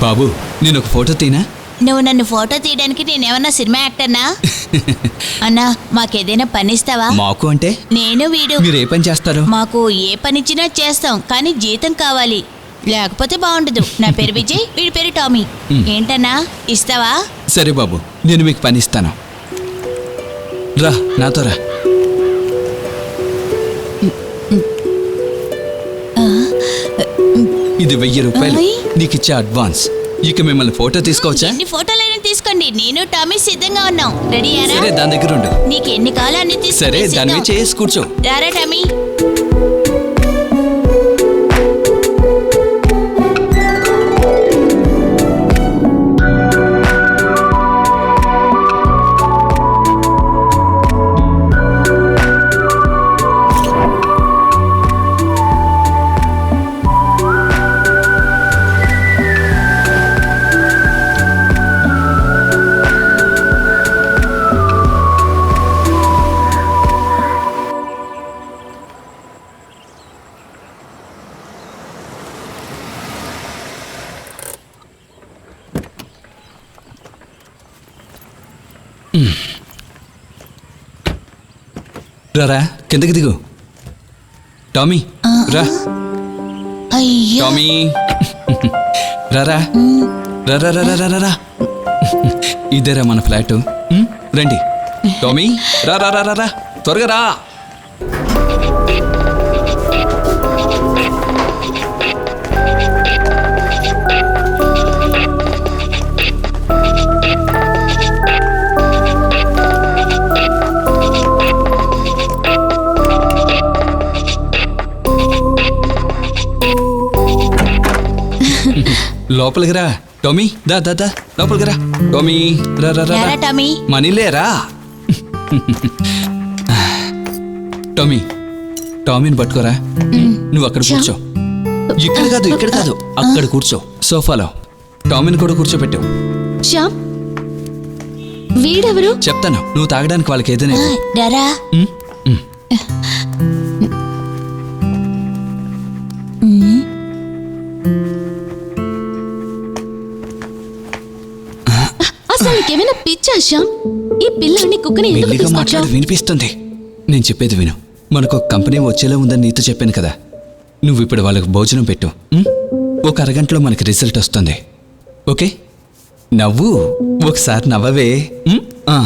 బాబు, నేను ఒక ఫోటో తీనా? నువ్వు నన్ను ఫోటో తీయడానికి నేనేమన్నా సినిమా యాక్టర్నా? అన్నా, మాకేదైనా పని ఇస్తావా? మాకు అంటే? నేను వీడు. మీరు ఏ పని చేస్తారు? మాకు ఏ పనిచ్చినా చేస్తాం, కానీ జీతం కావాలి, లేకపోతే బాగుండదు. నా పేరు విజయ్, వీడి పేరు టామీ. ఏంటన్నా, ఇస్తావా? సరే బాబు, నేను మీకు పని ఇస్తాను. రా, నాతో రా. ఇది 1000 రూపాయలు నీకు ఇచ్చే అడ్వాన్స్. ఇక మిమ్మల్ని ఫోటో తీసుకోవచ్చా? ఎన్ని ఫోటోలైనా తీసుకోండి, నేను టామీ సిద్ధంగా ఉన్నాం. రెడీ? సరే, దాని దగ్గర ఉండు. నీకు ఎన్ని కావాలో అన్ని తీసుకో. సరే, దాని మీద చేసి కూర్చో. రారా టామీ. రారా కిందకి దిగు. టామీ రా. అయ్యో టామీ రారా రా రా రా రా రా రా. ఇదేరా మన ఫ్లాట్. రండి టామీ రా రా రా రా రా త్వరగా రా. లోపలికి రా టామీ. దా దా దా లోపలికి రా టామీ. రా రా రా రారా టామీ. మనీలేరా. టామీ టామీని పట్టుకోరా. నువ్వు అక్కడ కూర్చో. ఇక్కడ కాదు ఇక్కడ కాదు అక్కడ కూర్చో సోఫాలో. టామీని కూడా కూర్చోపెట్టు. శ్యామ్ వీడెవరు? చెప్తాను, నువ్వు తాగడానికి వాళ్ళకి ఏదైనా ఇవ్వు. రారా. అసలు నీకేమైనా పిచ్చా శ్యామ్? ఈ పిల్లాన్ని కుక్కని ఎందుకు మెల్లిగా తీసుకొచ్చావు? మాట్లాడు, వినిపిస్తుంది. నేను చెప్పేది విను. మనకు ఒక కంపెనీ వచ్చేలా ఉందని నీతో చెప్పాను కదా. నువ్వు ఇప్పుడు వాళ్ళకి భోజనం పెట్టు. ఒక అరగంటలో మనకి రిజల్ట్ వస్తుంది. ఓకే? నవ్వు, ఒకసారి నవ్వవే. ఆ.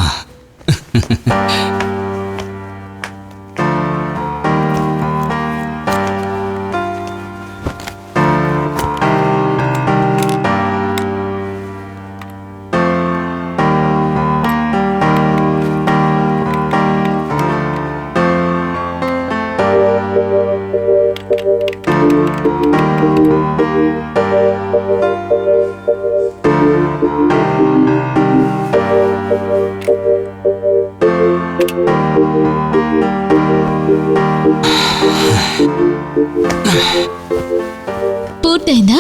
పూర్తయిందా?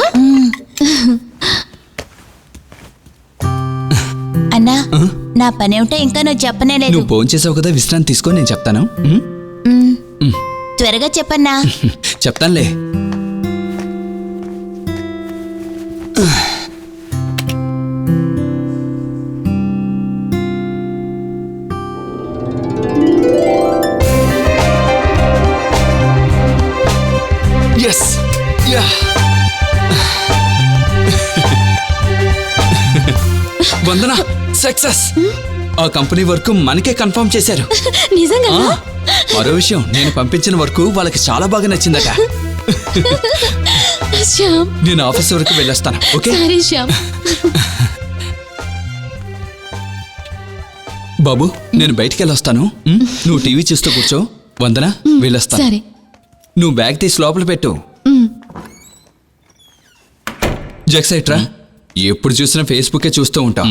అన్నా నా పనేమిటో ఇంకా నువ్వు చెప్పనే లేదు. నువ్వు ఫోన్ చేసావు కదా, విశ్రాంతి తీసుకో, నేను చెప్తాను. త్వరగా చెప్పన్నా. చెప్తానులే. Yes ya. వందన సక్సెస్. ఆ కంపెనీ వర్క్ మనకే కన్ఫర్మ్ చేశారు. నిజంగా? మరో విషయం, నేను పంపించిన వర్క్ వాళ్ళకి చాలా బాగా నచ్చిందట. శ్యామ్ నేను ఆఫీస్ వరకు వెళ్ళొస్తాను. ఓకే? సరే శ్యామ్. బాబు నేను బయటికి వెళ్ళొస్తాను. నువ్వు టీవీ చూస్తూ కూర్చో. వందన వెళ్ళొస్తాను. సరే. నువ్వు బ్యాగ్ తీసి లోపల పెట్టు. జక్సైట్రా, ఎప్పుడు చూసినా ఫేస్బుకే చూస్తూ ఉంటాం.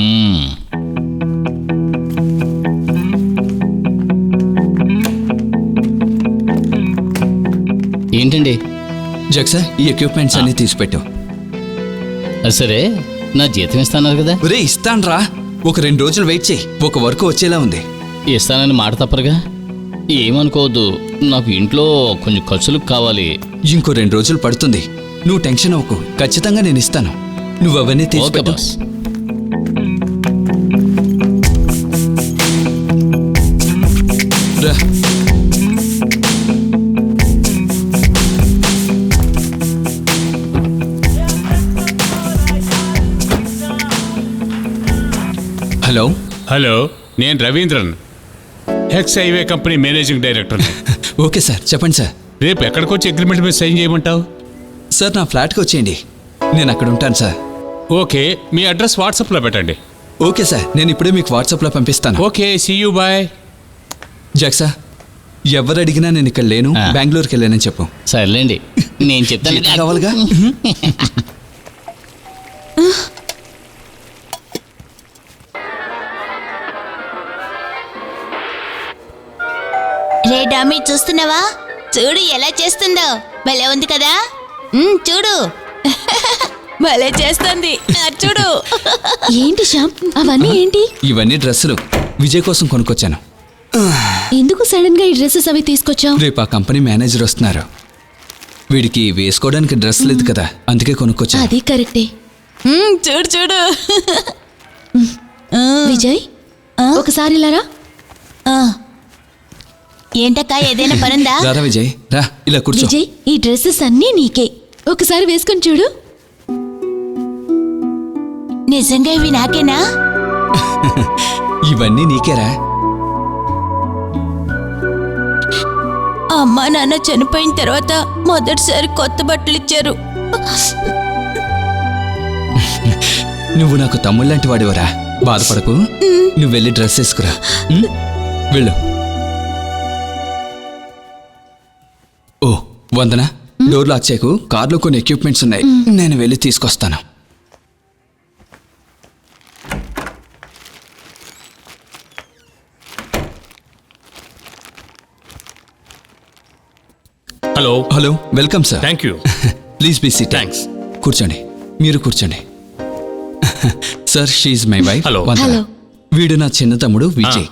ఏంటండి? జక్సా, ఈ ఎక్విప్మెంట్స్ అన్ని తీసిపెట్టు. సరే, నా జీతం ఇస్తాన్నారు కదా? ఒరే ఇస్తాన్రా, ఒక 2 రోజులు వెయిట్ చేయి. ఒక వర్క్ వచ్చేలా ఉంది. ఇస్తానని మాట తప్పరుగా? ఏమనుకోవద్దు, నాకు ఇంట్లో కొంచెం ఖర్చులకు కావాలి. ఇంకో 2 రోజులు పడుతుంది. నువ్వు టెన్షన్ అవ్వకు, ఖచ్చితంగా నేను ఇస్తాను. నువ్వు అవన్నీ తీసిపెట్టు. రా. హలో హలో, నేను Ravindran, hex highway company managing director. Okay sir, చెప్పండి సార్. రేపు ఎక్కడికి వచ్చి అగ్రిమెంట్ మీద సైన్ చేయమంటావు? సార్ నా ఫ్లాట్కి వచ్చేయండి, నేను అక్కడ ఉంటాను సార్. ఓకే, మీ అడ్రస్ వాట్సాప్లో పెట్టండి. ఓకే సార్, నేను ఇప్పుడే మీకు వాట్సాప్లో పంపిస్తాను. Okay, see you, bye. జక్సా, ఎవరు అడిగినా నేను ఇక్కడ లేను, బెంగళూరుకి వెళ్ళానని చెప్పు. సర్లేండి, నేను చెప్తాను. కావాలిగా. రే డామీ, చూస్తున్నావా? చూడు ఎలా చేస్తుందో. భలే ఉంది కదా. చూడు భలే చేస్తుంది. చూడు. ఏంటి శ్యామ్, అవన్నీ ఏంటి? ఇవన్నీ డ్రెస్సులు విజయ్ కోసం కొనుక్కొచ్చాను. ఎందుకు సడన్ గా ఈ డ్రెస్సెస్ అవి తీసుకొచ్చావు? రేపు ఆ కంపెనీ మేనేజర్ వస్తున్నారు. వీడికి వేసుకోవడానికి డ్రెస్ లేదు కదా, అందుకే కొనుక్కొచ్చాను. అది కరెక్టే. చూడు చూడు. విజయ్, ఒకసారి ఇలా రా. ఏంటక్క ఏదైనా పనుందా? రారా విజయ్, రా ఇలా కూర్చో. విజయ్, ఈ డ్రెస్సెస్ అన్నీ నీకే. ఒకసారి వేసుకొని చూడు. నిజంగా ఇవి నాకేనా? ఇవన్నీ నీకేరా. అమ్మా నాన్న చనిపోయిన తర్వాత మొదటిసారి కొత్త బట్టలు ఇచ్చారు. నువ్వు నాకు తమ్ముళ్ళంటి వాడివరా, బాధపడకు. నువ్వు వెళ్ళి డ్రెస్ వేసుకురా. వెళ్ళు. ఓ వందన, డోర్ లాక్ చేయకు. కార్లో కొన్ని ఎక్విప్మెంట్స్ ఉన్నాయి, నేను వెళ్ళి తీసుకొస్తాను. Hello. Hello, welcome sir. Thank you. Please be seat. Thanks. కూర్చోండి, మీరు కూర్చోండి. Sir, she's my wife. Hello. Hello. వీడు నా చిన్న తమ్ముడు విజయ్.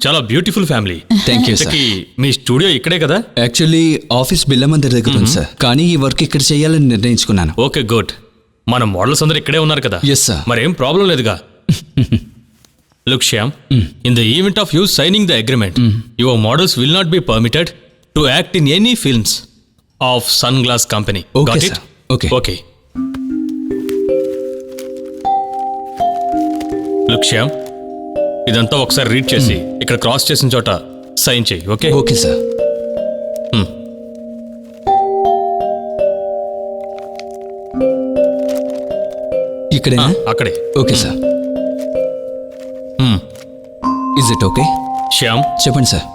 చాలా beautiful family. Thank you sir. మీ స్టూడియో ఇక్కడే కదా? యాక్చువల్లీ ఆఫీస్ బిల్లమందిర్ దగ్గర ఉంది సార్, కానీ ఈ వర్క్ ఇక్కడ చేయాలని నిర్ణయించుకున్నాను. Okay, good. మన మోడల్స్ అందరు ఇక్కడే ఉన్నారు కదా? Yes sir. మరేం ప్రాబ్లం లేదుగా. Look Shyam, in the event of you signing the agreement, your models will not be permitted to act in any films of sun glass company. Okay sir. Okay. Okay. Look Shyam, ఇదంతా ఒకసారి read చేసి ఇక్కడ cross చేసిన చోట sign చేయి. Okay? Okay sir. ఇక్కడేనా? అక్కడే. Okay sir. Is it okay? Shyam, చెప్పండి సార్.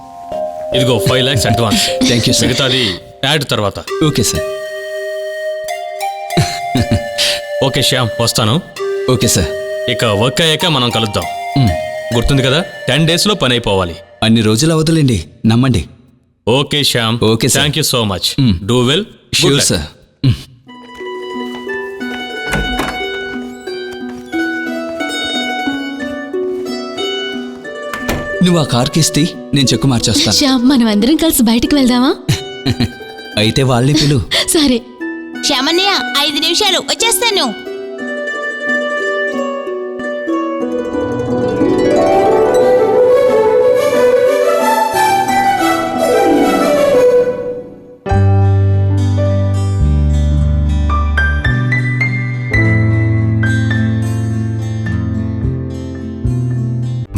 ఇదిగో 5 lakhs advance. Thank you sir. మిగతాది యాడ్ తర్వాత. Okay sir. ఓకే శ్యామ్, వస్తాను. Okay sir. ఇక వర్క్ అయ్యాక మనం కలుద్దాం. గుర్తుంది కదా, 10 days లో పని అయిపోవాలి. అన్ని రోజులు అవదులేండి, నమ్మండి. Okay Shyam. Okay sir. Thank you so much. Do well. Sure sir. నువ్వు ఆ కార్కి ఇస్తే నేను చెక్కు మార్చేస్తాను. శ్యామ్, మనం అందరం కలిసి బయటికి వెళ్దామా? అయితే వాళ్ళని పిలు. సరే. శ్యామన్నయ్య, 5 నిమిషాలు వచ్చేస్తాను.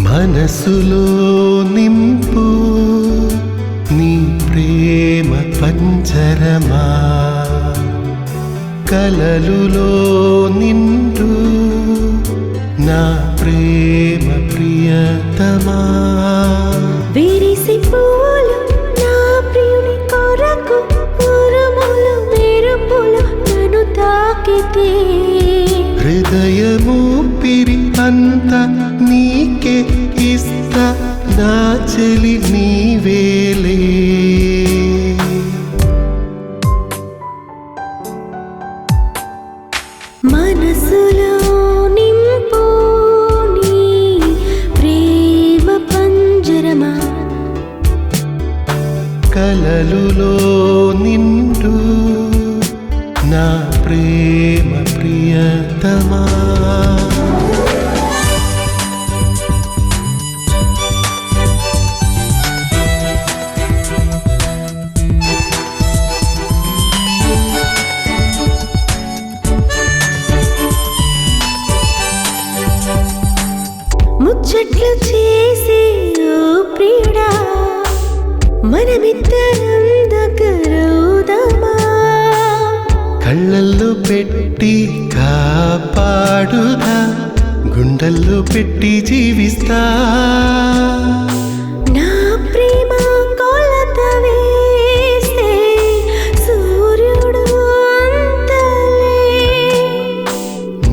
మనసులో నింపు నీ ప్రేమ పంజరమా, కలలులో నిండు నా ప్రేమ ప్రియతమా. విరిసి పూలు నా ప్రియుని కొరకు, ఉరుములు మెరుపులు నన్ను తాకితే, హృదయము పిరి అంత నీకే ఇస్తా, నా చెలి నీవేలే. మనసులో నింపు నీ ప్రేమ పంజరమా, కలలులో నిండు నా ప్రేమ ప్రియతమా. ముచ్చట్లు చేసే ఓ ప్రియుడా, మనమిద్దరం దగ్గరవుదామా, కళ్ళల్లో పెట్టి కాపాడుదా, గుండెల్లో పెట్టి జీవిస్తా. నా ప్రేమ కొలత వేస్తే సూర్యుడు అంతలే,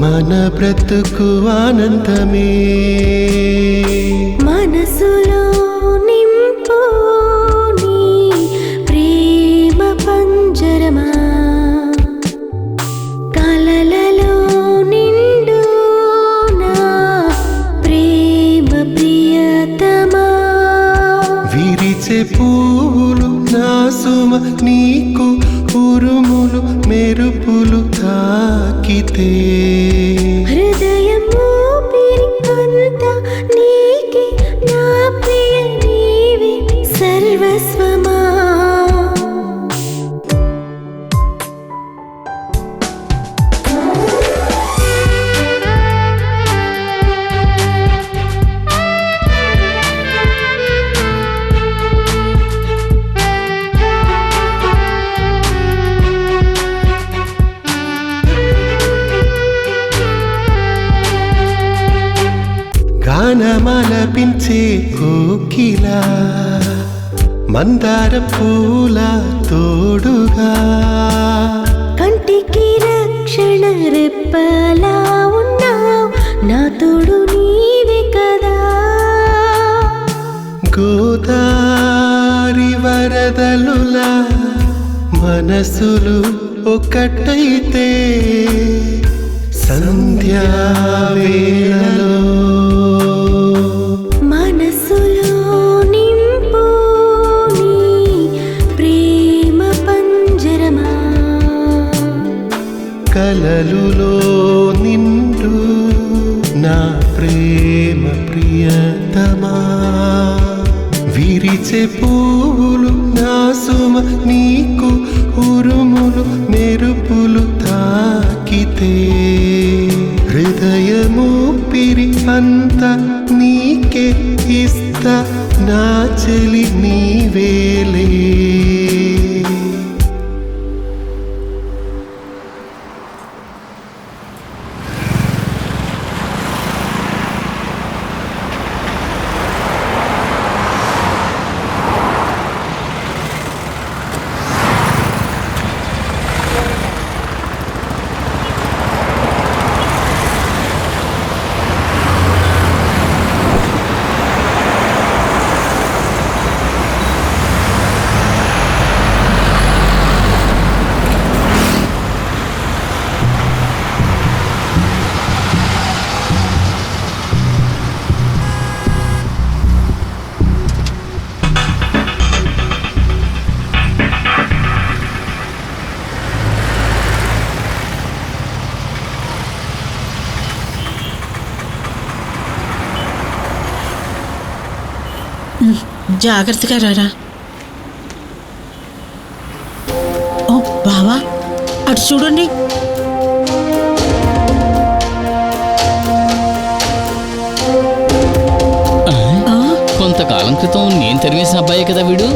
మన బ్రతుకు ఆనందమే. మనసులో నింపు నీ ప్రేమ పంజరమా, కలలలో నిండు నా ప్రేమ ప్రియతమా. విరిచే పూలు నా సుమ, నీకు ఉరుములు మెరుపులు తాకితే, హృదయం ఊపిరి అంతా నీకే పిలిచే కోకిలా మందార పూల తోడుగా కంటికి రక్షణ రెప్పలా ఉన్నావు నా తోడు నీవే కదా గోదారి వరదలులా మనసులు ఒకటైతే సంధ్యావేళలో మనసులో నింపు నీ ప్రేమ పంజరమా కలలులో నిండు నా ప్రేమ ప్రియతమా విరిచే పూలు నా సుమ నీకు ఉరుములు మెరుపులు తాకితే హృదయము పిరి అంత నీకే ఇస్తా నా చెలి నీవేలే జాగ్రత్తగా రారా. ఓ బావా అటు చూడండి. కొంతకాలం క్రితం నేను తరివేసిన అబ్బాయే కదా వీడు.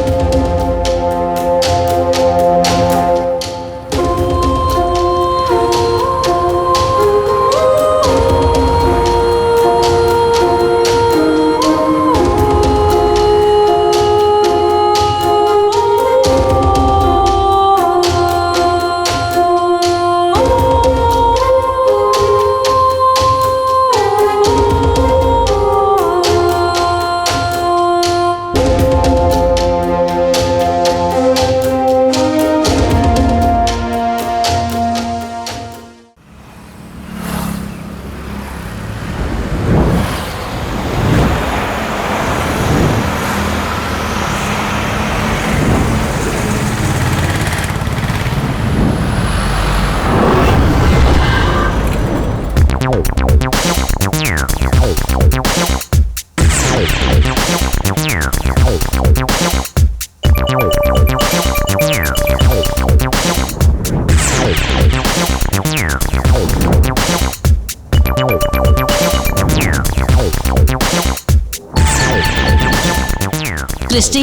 క్రిస్టీ,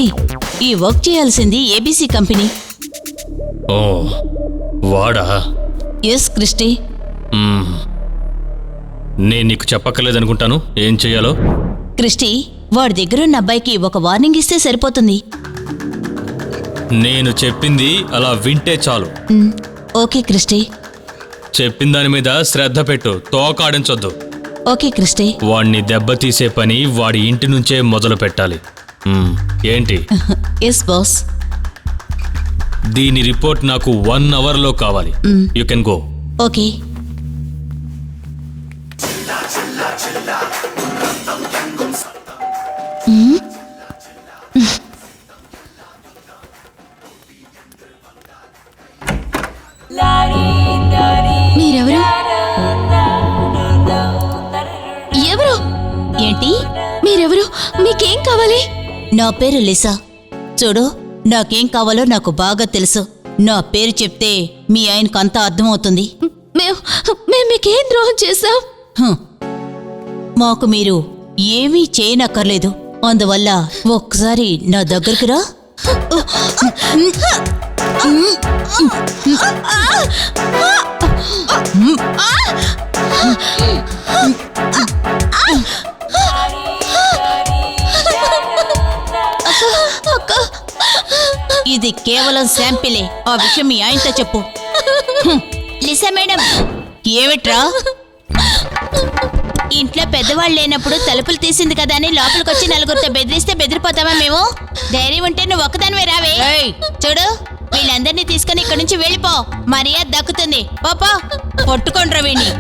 ఈ వర్క్ చేయాల్సింది ఏబీసీ కంపెనీ. ఓ వాడా? Yes Christy. నేను నీకు చెప్పక్కర్లేదనుకుంటాను ఏం చెయ్యాలో. క్రిస్టీ, వాడి దగ్గరున్న అబ్బాయికి ఒక వార్నింగ్ ఇస్తే సరిపోతుంది. నేను చెప్పింది అలా వింటే చాలు. Okay Christy. చెప్పిన దాని మీద శ్రద్ధ పెట్టు, తోకాడించొద్దు. Okay Christie. వాడిని దెబ్బతీసే పని వాడి ఇంటి నుంచే మొదలు పెట్టాలి. ఏంటి? Yes boss. దీని రిపోర్ట్ నాకు 1 అవర్లో కావాలి. You can go. ఓకే. మీరెవరు? ఎవరు? ఏంటి? మీరెవరు? మీకేం కావాలి? నా పేరు లిసా. చూడు, నాకేం కావాలో నాకు బాగా తెలుసు. నా పేరు చెప్తే మీ ఆయనకు అంతా అర్థమవుతుంది. మేము మీకేం ద్రోహం చేశాం? మాకు మీరు ఏమీ చేయనక్కర్లేదు. అందువల్ల ఒక్కసారి నా దగ్గరికి రా. ఇది కేవలం శాంపిలే. ఆ విషయం మీ ఆయనతో చెప్పు. లిసా మేడం, ఏమిట్రా? ఇంట్లో పెద్దవాళ్ళు లేనప్పుడు తలుపులు తీసింది కదా అని లోపలికొచ్చి నలుగురితో బెదిరిస్తే బెదిరిపోతావా మేము? ధైర్యం ఉంటే నువ్వు ఒక్కదానివే రావే. చూడు, వీళ్ళందరినీ తీసుకుని ఇక్కడి నుంచి వెళ్ళిపో. మర్యాద దక్కుతుంది. పాపా, పట్టుకోండ్రా వీణ్ణి.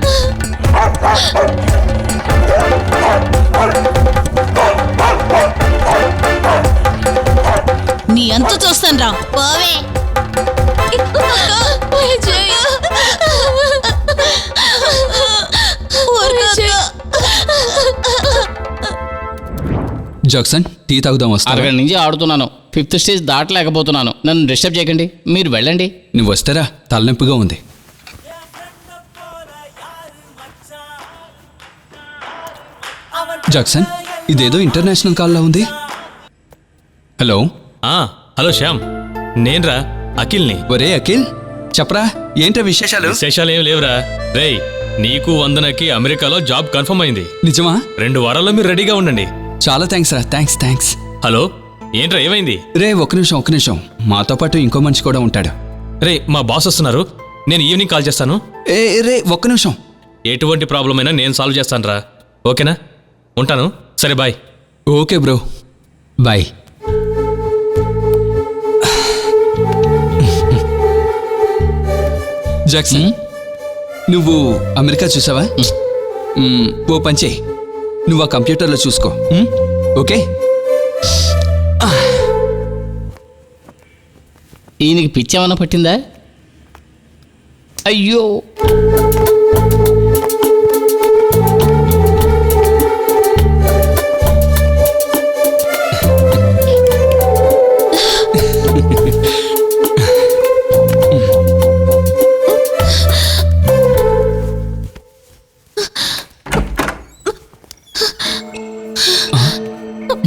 నీ అంత చూస్తాను రా. పోవే. జాక్సన్, టీ తాగుదాం వస్తా. అరగంట నుంచి ఆడుతున్నాను. 5th stage దాటలేకపోతున్నాను. నన్ను డిస్టర్బ్ చేయకండి. మీరు వెళ్ళండి. నువ్వు వస్తారా? తలనొప్పిగా ఉంది. జాక్సన్, ఇదేదో ఇంటర్నేషనల్ కాల్లా ఉంది. హలో. హలో శ్యామ్, నేన్రా అఖిల్ని. ఒరే అఖిల్, చెప్పరా, ఏంట్రా విశేషాలు? విశేషాలు ఏం లేవురా. రేయ్, నీకు వందనకి అమెరికాలో జాబ్ కన్ఫర్మ్ అయింది. నిజమా? 2 వారాల్లో మీరు రెడీగా ఉండండి. చాలా థ్యాంక్స్ రా. థ్యాంక్స్. హలో, ఏంట్రా ఏమైంది? రే ఒక్క నిమిషం. మాతో పాటు ఇంకో మనిషి కూడా ఉంటాడు. రే, మా బాస్ వస్తున్నారు. నేను ఈవినింగ్ కాల్ చేస్తాను. రే ఒక్క నిమిషం. ఎటువంటి ప్రాబ్లం అయినా నేను సాల్వ్ చేస్తాను రా. ఓకేనా? ఉంటాను. సరే, bye. Okay bro, bye. Jackson, నువ్వు అమెరికా చూసావా? ఓ పంచే, నువ్వు ఆ కంప్యూటర్లో చూసుకో. ఓకే. ఈయనకి పిచ్చేమన్నా పట్టిందా? అయ్యో,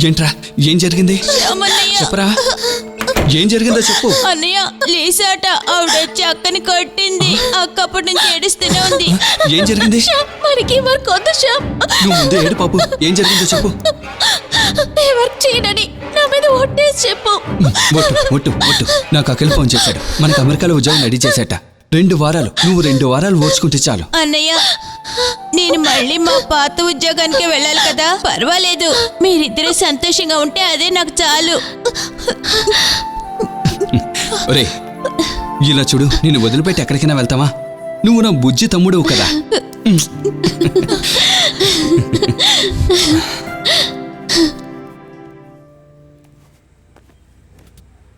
ఏంట్రా, ఏం జరిగింది? చెప్పరా, ఏం జరిగిందో చెప్పు. అన్నయ్య, లేసాట. ఆవిడొచ్చి అక్కని కొట్టింది. అక్కప్పటి నుంచి ఏడుస్తూనే ఉంది. ఏం జరిగింది? మనకి వర్క్ వద్దు శ్యామ్. నువ్వు ముందే ఏడు పాపు. ఏం జరిగిందో చెప్పు. వర్క్ చేయనని నా మీద ఒట్టేసి చెప్పు. ఒట్టు. నాకు అఖిల్ ఫోన్ చేశాడు. మనకు అమెరికాలో ఉద్యోగం రెడీ చేశాట. 2 వారాలు. నువ్వు 2 వారాలు ఓర్చుకుంటే చాలు. అన్నయ్య, నేను మళ్ళీ మా పాత ఉద్యోగానికి వెళ్ళాలి కదా. పర్వాలేదు, మీరిద్దరూ సంతోషంగా ఉంటే అదే నాకు చాలు. ఒరే, ఇలా చూడు, నిన్ను వదిలిపెట్టి ఎక్కడికైనా వెళ్తావా? నువ్వు నా బుజ్జి తమ్ముడు కదా.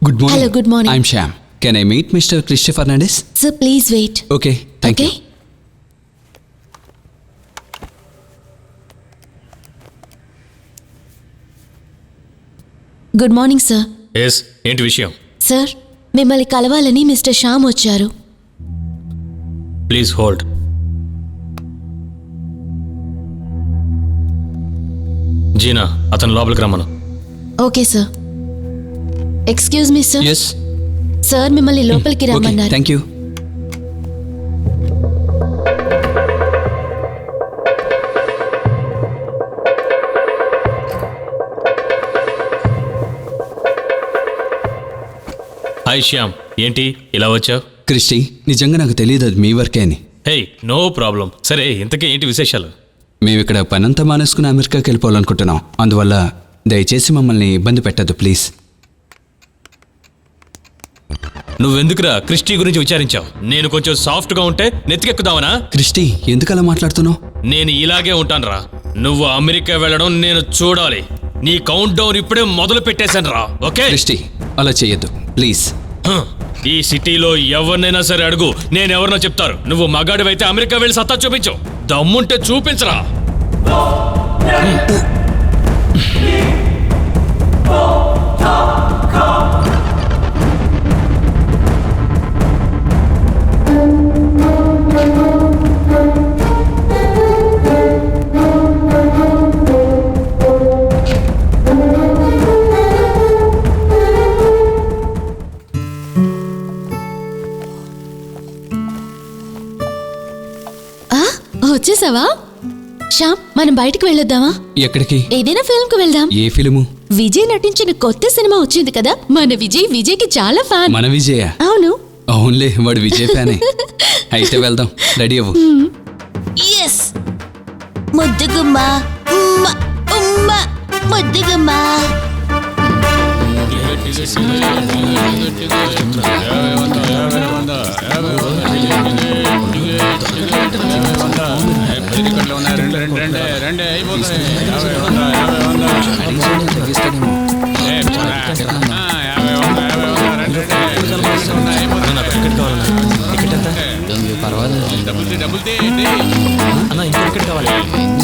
Good morning. Hello, good morning. I'm Shyam. Can I meet mister Christy Fernandes? Sir, please wait. Okay, thank you. Good morning sir. Yes, ఏంటి విషయం? సార్, మిమ్మల్ని కలవాలని మిస్టర్ శ్యామ్ వచ్చారు. Please hold. జీనా, అతను లోపలికి రమ్మను. Okay sir. Excuse me sir. Yes. Sir మిమ్మల్ని లోపలికి ఓకే, రమ్మన్నారు. Thank you. హాయ్ శ్యామ్, ఏంటి ఇలా వచ్చావు? క్రిస్టి, నిజంగా నాకు తెలియదు అది మీ వర్కే అని. హే, నో ప్రాబ్లం. సరే, ఇంతకీ ఏంటి విశేషాలు? మేము ఇక్కడ పనంతా మానేసుకుని అమెరికాకి వెళ్ళిపోవాలనుకుంటున్నాం. అందువల్ల దయచేసి మమ్మల్ని ఇబ్బంది పెట్టద్దు ప్లీజ్. నువ్వెందుకురా క్రిస్టి గురించి విచారించావు? నేను కొంచెం సాఫ్ట్గా ఉంటే నెత్తికెక్కుదావనా? క్రిస్టి, ఎందుకు అలా మాట్లాడుతున్నావు? నేను ఇలాగే ఉంటానురా. నువ్వు అమెరికా వెళ్ళడం నేను చూడాలి. నీ కౌంట్ డౌన్ ఇప్పుడే మొదలు పెట్టేశాను రా. ఓకే క్రిస్టి, అలా చేయొద్దు ప్లీజ్. ఈ సిటీలో ఎవరినైనా సరే అడుగు, నేనెవరినో చెప్తారు. నువ్వు మగాడివైతే అమెరికా వెళ్ళి సత్తా చూపించు. దమ్ముంటే చూపించరా. వచ్చేసావా? శ్యామ్, మనం బయటికి వెళ్ళొద్దామా? ఎక్కడికి? ఏదైనా ఫిల్మ్ కు వెళ్దాం. ఏ ఫిల్ము? విజయ్ నటించిన కొత్త సినిమా వచ్చింది కదా, మన విజయ్కి చాలా ఫ్యాన్. మన విజయ? అవును. అవునులే, వాడు విజయ్ ఫ్యానే. అయితే వెళ్దాం, రెడీ అవ్వు. ఎస్ ముద్దుగుమ్మ ఉమ్మ ఉమ్మ ముద్దుగుమ్మ.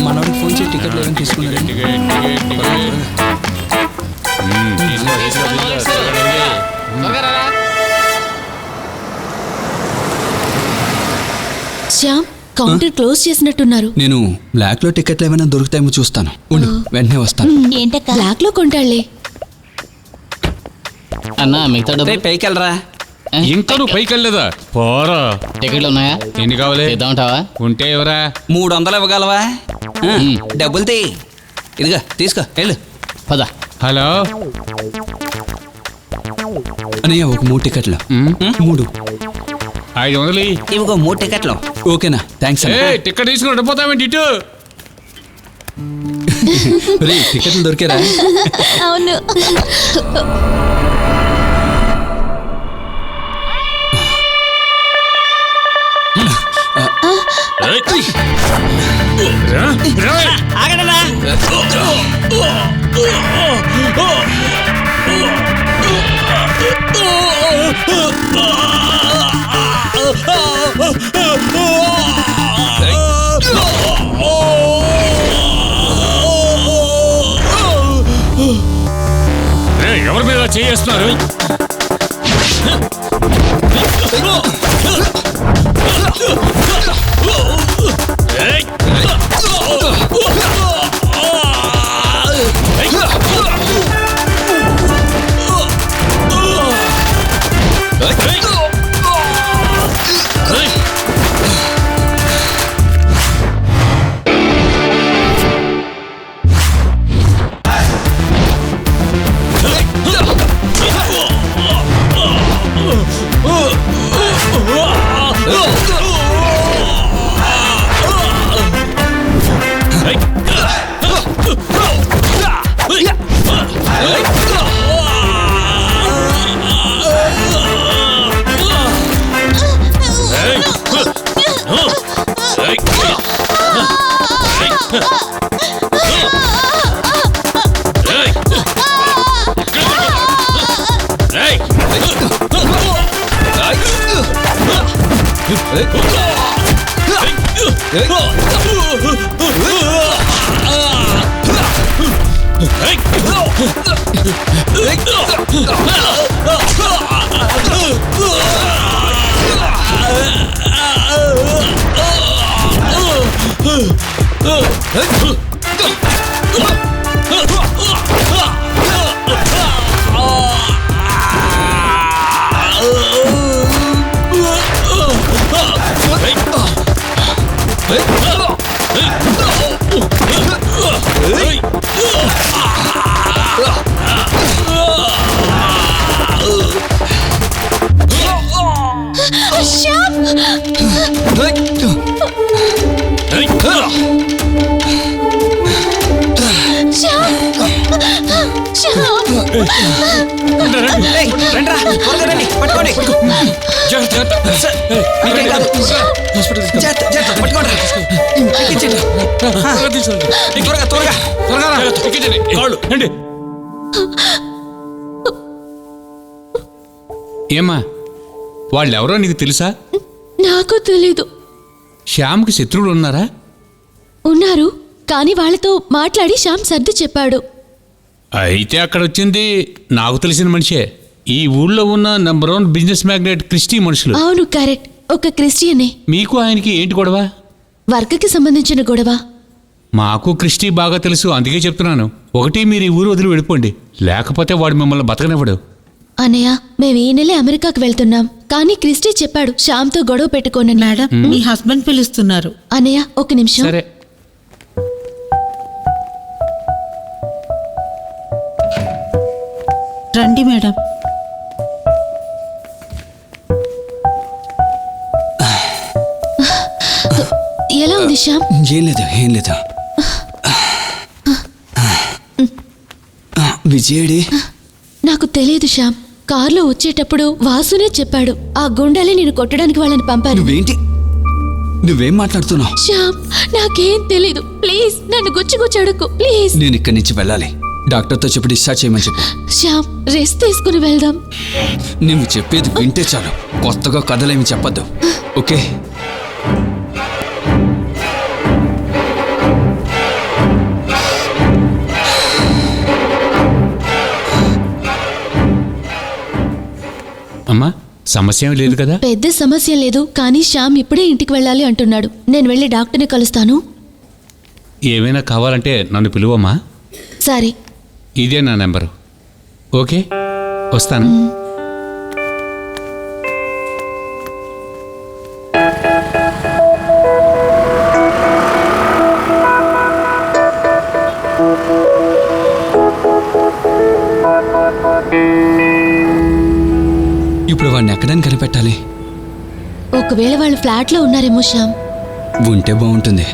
మనోడికి ఫోన్ చేసి టికెట్లు ఏమైనా తీసుకున్నారు? శ్యామ్, కౌంటర్ క్లోజ్ చేసినట్టున్నారు. నేను బ్లాక్ లో టికెట్లు ఏమైనా దొరుకుతాయేమో చూస్తాను. ఉండు, వెంటనే వస్తాను. ఏంటక్క? బ్లాక్ లో కొంటాళ్లే. అన్నా మిగతా డబ్బు పైకి వెళ్ళరా. ఇంకా నువ్వు పైకి వెళ్ళలేదా? పోరా. టికెట్లు ఉన్నాయా? ఎన్ని కావాలి? ఇద్దామంటావా? ఉంటే ఎవరా? 300 ఇవ్వగలవా? డబ్బులు తీ. ఇదిగా తీసుకో, వెళ్ళు. పద. హలో అన్నయ్య, ఒక 3 టికెట్లు. 3. 500. ఇవిగో 3 టికెట్లు. ఓకేనా? థ్యాంక్స్. టికెట్ తీసుకుని పోతామేంటి ఇటు? టికెట్లు దొరికారా? అవును. ఎవరి మీద చేస్తున్నారు? ఏమ్మా, వాళ్ళెవరో నీకు తెలుసా? నాకు తెలీదు. శ్యామ్కి శత్రువులు ఉన్నారా? ఉన్నారు, కానీ వాళ్ళతో మాట్లాడి శ్యామ్ సర్ది చెప్పాడు. అయితే అక్కడ వచ్చింది నాకు తెలిసిన మనిషే. ఈ ఊళ్ళో ఉన్న నంబర్ 1 బిజినెస్ మ్యాగ్నెట్ క్రిస్టీ మనుషులు. అవును, కరెక్ట్. ఒక క్రిస్టియనే. మీకు ఆయనకి ఏంటి గొడవ? వర్క్కి సంబంధించిన గొడవ. మాకు క్రిస్టీ బాగా తెలుసు, అందుకే చెప్తున్నాను. ఒకటి మీరు ఈ ఊరు వదిలి వెళ్ళిపోండి, లేకపోతే వాడు మిమ్మల్ని బతకనివ్వడు. అన్నయ్య, మేము ఈ నెలే అమెరికాకు వెళ్తున్నాం, కానీ క్రిస్టీ చెప్పాడు శ్యామ్తో గొడవ పెట్టుకోనని. మేడం, మీ హస్బెండ్ పిలుస్తున్నారు. అన్నయ్య, ఒక నిమిషం. సరే. రండి మేడం. ఎలా ఉంది శ్యామ్? ఏం లేదు విజయడి నాకు తెలియదు శ్యామ్. కారులో వచ్చేటప్పుడు వాసునే చెప్పాడు ఆ గుండాలే నేను కొట్టడానికి వాళ్ళని పంపారు. నువ్వేం మాట్లాడుతున్నావు? శ్యామ్, నాకేం తెలీదు. ప్లీజ్ నన్ను గుచ్చి అడుగు ప్లీజ్. నేను ఇక్కడి నుంచి వెళ్ళాలి. డాక్టర్తో చెప్పి డిశ్చార్జ్ చేయమని చెప్పు. శ్యామ్, రెస్ట్ తీసుకుని వెళ్దాం. నువ్వు చెప్పేది వింటే చాలు, కొత్తగా కథలేమి చెప్పద్దు, ఓకే? అమ్మా, సమస్య ఏమీ లేదు కదా? పెద్ద సమస్య లేదు, కానీ శ్యామ్ ఇప్పుడే ఇంటికి వెళ్ళాలి అంటున్నాడు. నేను వెళ్ళి డాక్టర్ని కలుస్తాను. ఏమైనా కావాలంటే నన్ను పిలువమ్మా. సరే. ఇదే నా నెంబరు. ఓకే, వస్తాను. ఇప్పుడు వాడిని ఎక్కడానికి కనిపెట్టాలి? ఒకవేళ వాళ్ళు ఫ్లాట్లో ఉన్నారేమో శ్యామ్. ఉంటే బాగుంటుంది.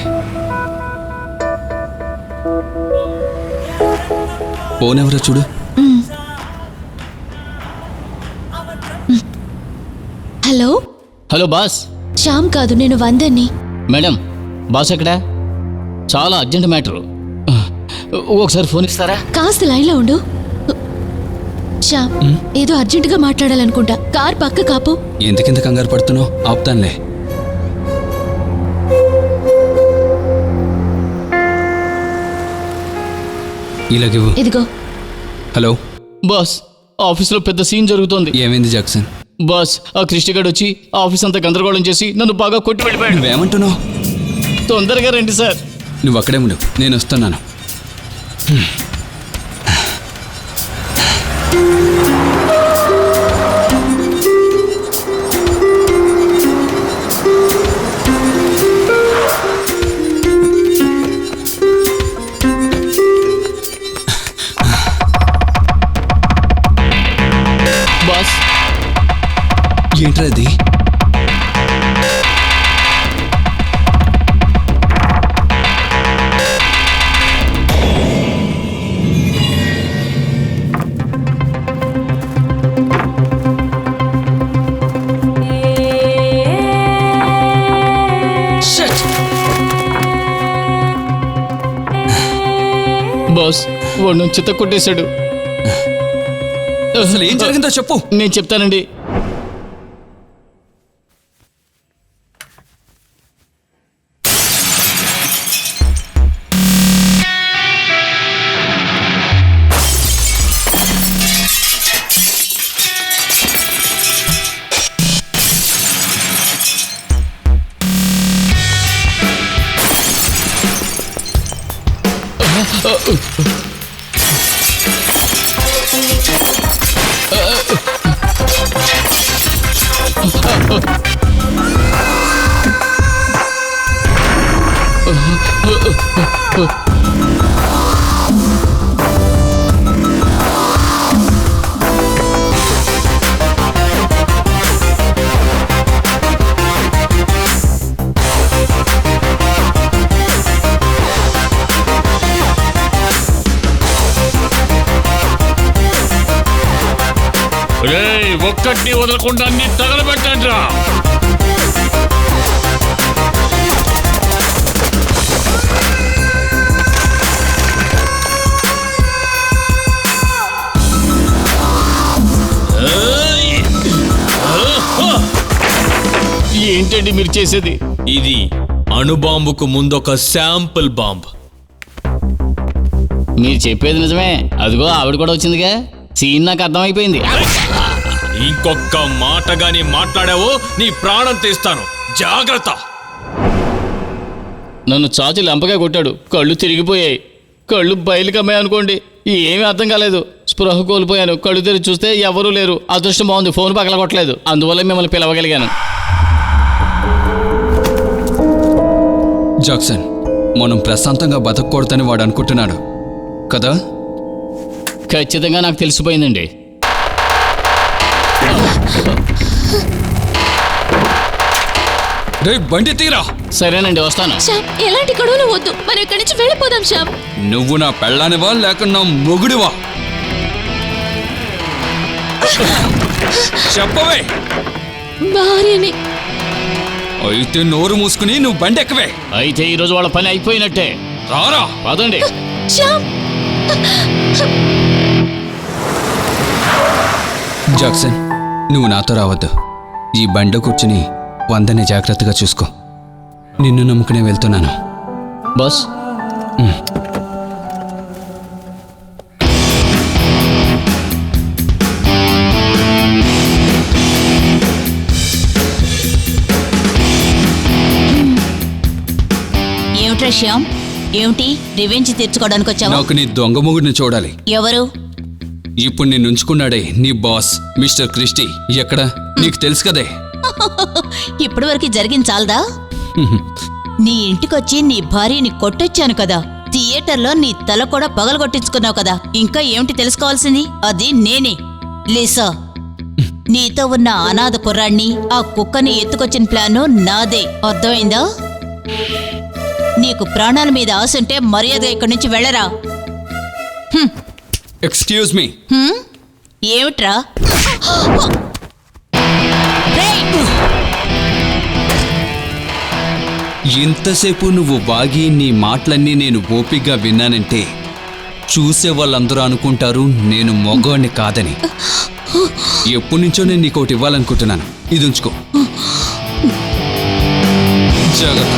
ఫోన్ ఎవరో చూడు. హలో. Hello boss. శ్యామ్ కాదు, నేను వందన్ని. మేడం, బాస్ ఎక్కడా? చాలా అర్జెంట్ మ్యాటరు. ఒకసారి ఫోన్ ఇస్తారా? కాస్త లైన్లో ఉండు. శ్యామ్, ఏదో అర్జెంటుగా మాట్లాడాలనుకుంటా. కార్ పక్క కాపు. ఎందుకింత కంగారు పడుతున్నావు? ఆపుతానులే. ఇలాగివ్వు. ఇదిగో. హలో బాస్, ఆఫీస్లో పెద్ద సీన్ జరుగుతోంది. ఏమైంది జాక్సన్? బాస్, ఆ కృష్ణగాడు వచ్చి ఆఫీస్ అంతా గందరగోళం చేసి నన్ను బాగా కొట్టి వెళ్ళిపోయాడు. నువ్వేమంటున్నావు? తొందరగా రండి సార్. నువ్వు అక్కడే ఉండు, నేను వస్తున్నాను. బాస్, ఏంట్రా అది? బాస్, వాడు చిత్త కొట్టేశాడు. అసలు ఏం జరిగిందో చెప్పు. నేను చెప్తానండి. ఒక్కటి వదలకుండా అన్ని తగలబెట్టండి రా. ఏంటండి మీరు చేసేది? ఇది అణుబాంబుకు ముందొక శాంపుల్ బాంబ్. మీరు చెప్పేది నిజమే. అదిగో ఆవిడ కూడా వచ్చిందిగా. సీన్ నాకు అర్థమైపోయింది. ఇంకొక మాట గాని మాట్లాడావో నీ ప్రాణం తీస్తాను, జాగ్రత్త. నన్ను చాచి లంపగా కొట్టాడు. కళ్ళు తిరిగిపోయాయి. కళ్ళు బయలుకమ్మాయి అనుకోండి. ఏమీ అర్థం కాలేదు. స్పృహ కోల్పోయాను. కళ్ళు తెరిచి చూస్తే ఎవరూ లేరు. అదృష్టం బాగుంది, ఫోన్ పగల కొట్టలేదు. అందువల్ల మిమ్మల్ని పిలవగలిగాను. జాక్సన్, మనం ప్రశాంతంగా బతకూడదని వాడు అనుకుంటున్నాడు కదా? ఖచ్చితంగా నాకు తెలిసిపోయిందండి. రేయ్, బండి తీరా. సరేనండి, వస్తాను. శ్యామ్, ఎలాంటి గొడవలు వద్దు. మనం ఇక్కడి నుంచి వెళ్ళిపోదాం శ్యామ్. నువ్వు నా పెళ్ళానివా లేక నా మొగుడివా? చెప్పవే. భార్యని. అయితే నోరు మూసుకుని నువ్వు బండి ఎక్కవే. అయితే ఈరోజు వాళ్ళ పని అయిపోయినట్టే. రారా. పదండి. శ్యామ్, జాక్సన్, నువ్వు నాతో రావద్దు. ఈ బండి కూర్చుని వందని జాగ్రత్తగా చూసుకో. నిన్ను నమ్ముకునే వెళ్తున్నాను. బస్. ఏమిట్రా శ్యామ్, ఏమిటి రివెంజ్ తీర్చుకోవడానికి వచ్చావా? నాకు నీ దొంగ మొగుడిని చూడాలి. ఎవరు? ఇప్పుడు నేను ఉంచుకున్నాడే నీ బాస్ మిస్టర్ క్రిస్టీ. ఎక్కడ? నీకు తెలుసు కదే. ఇప్పటి వరకు జరిగింది చాలదా? నీ ఇంటికొచ్చి నీ భార్యని కొట్టొచ్చాను కదా, థియేటర్లో నీ తల కూడా పగలగొట్టించుకున్నావు కదా, ఇంకా ఏమిటి తెలుసుకోవాల్సింది? అది నేనే, లీసా. నీతో ఉన్న అనాథ కుర్రాన్ని, ఆ కుక్కని ఎత్తుకొచ్చిన ప్లాను నాదే. అర్థమైందా? నీకు ప్రాణాల మీద ఆశ ఉంటే మర్యాదగా ఇక్కడి నుంచి వెళ్ళరా. Excuse me. ఏమిట్రా? ఇంతసేపు నువ్వు వాగి నీ మాటలన్నీ నేను ఓపిగ్గా విన్నానంటే చూసే వాళ్ళందరూ అనుకుంటారు నేను మగవాణ్ణి కాదని. ఎప్పటి నుంచో నేను నీకు ఒకటి ఇవ్వాలనుకుంటున్నాను. ఇది ఉంచుకో. జాగ్రత్త.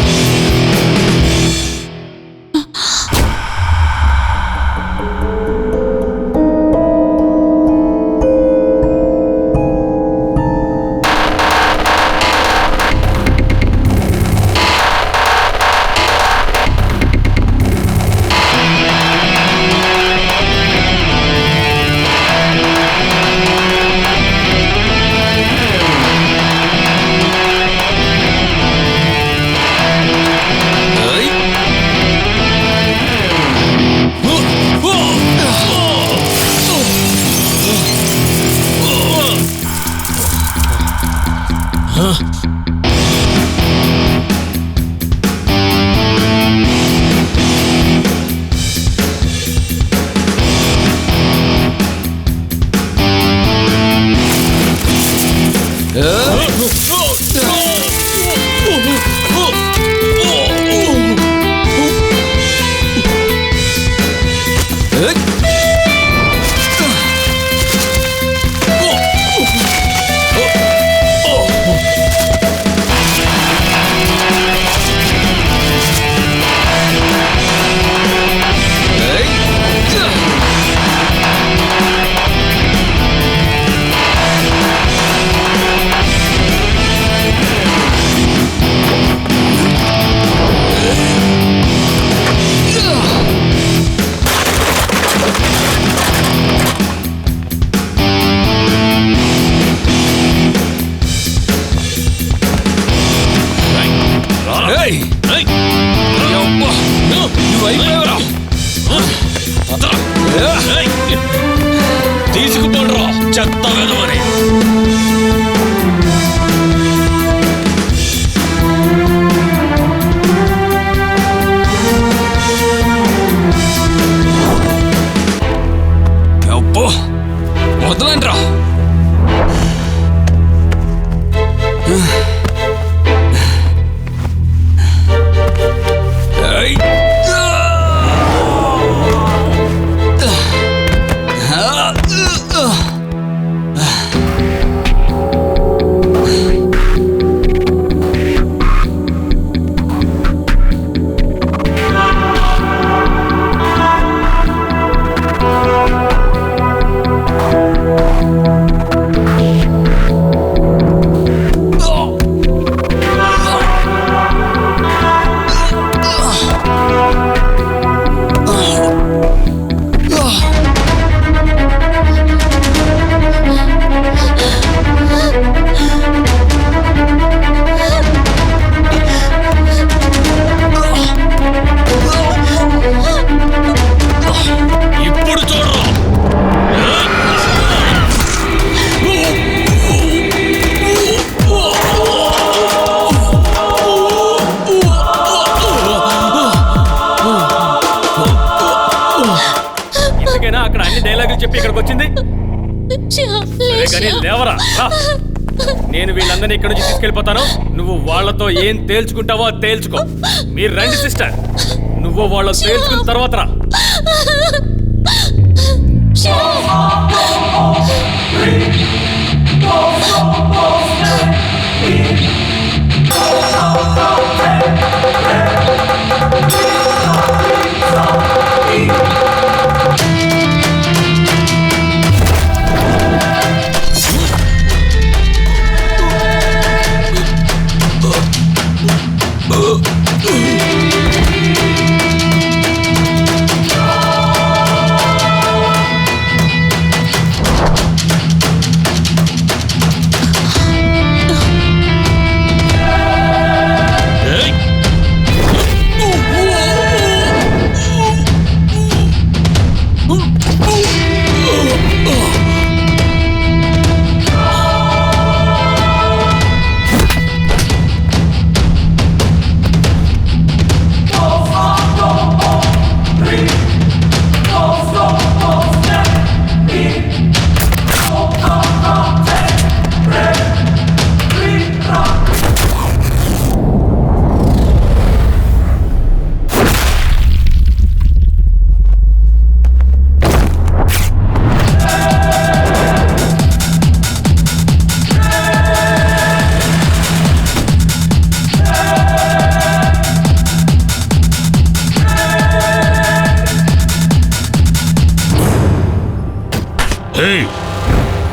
రారా రా. నేను వీళ్ళందరినీ ఇక్కడి నుంచి తీసుకెళ్ళిపోతాను. నువ్వు వాళ్ళతో ఏం తేల్చుకుంటావో తేల్చుకో. మీరు రండి సిస్టర్, నువ్వు వాళ్ళతో తేల్చుకున్న తర్వాత రా.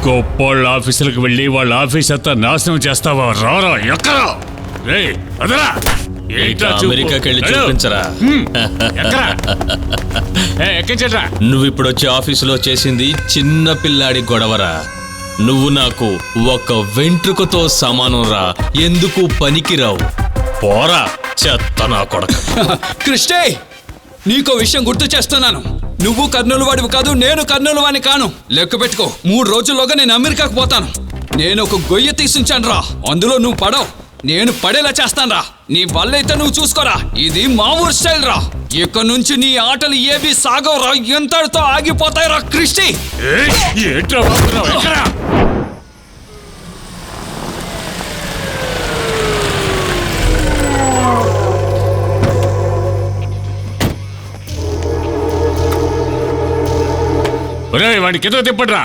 గొప్పోళ్ళ ఆఫీసులకు వెళ్ళి వాళ్ళ ఆఫీస్ అంతా నాశనం చేస్తావా? రారా ఎక్కరా రే అదరా అమెరికాకి వెళ్ళి చూపించరా. ఎక్కించరా. నువ్వు ఇప్పుడు వచ్చే ఆఫీసులో చేసింది చిన్న పిల్లాడి గొడవరా. నువ్వు నాకు ఒక వెంట్రుకతో సమానం రా. ఎందుకు పనికిరావు? పోరా చెత్త నా కొడక. కృష్ణే, నీకో విషయం గుర్తు చేస్తున్నాను. నువ్వు కర్నూలు వాడివి కాదు, నేను కర్నూలు వాడిని కాను. లెక్క పెట్టుకో, 3 రోజుల్లోగా నేను అమెరికాకు పోతాను. నేను ఒక గొయ్య తీసుంచాను రా, అందులో నువ్వు పడవు, నేను పడేలా చేస్తాను రా. నీ వల్లైతే నువ్వు చూసుకోరా. ఇది మా ఊరు స్టైల్ రా. ఇక్కడ నుంచి నీ ఆటలు ఏవి సాగవు రా. ఎంతటితో ఆగిపోతాయి రా కృష్ణి. వాడికి ఎదురు తిప్పడ్రా.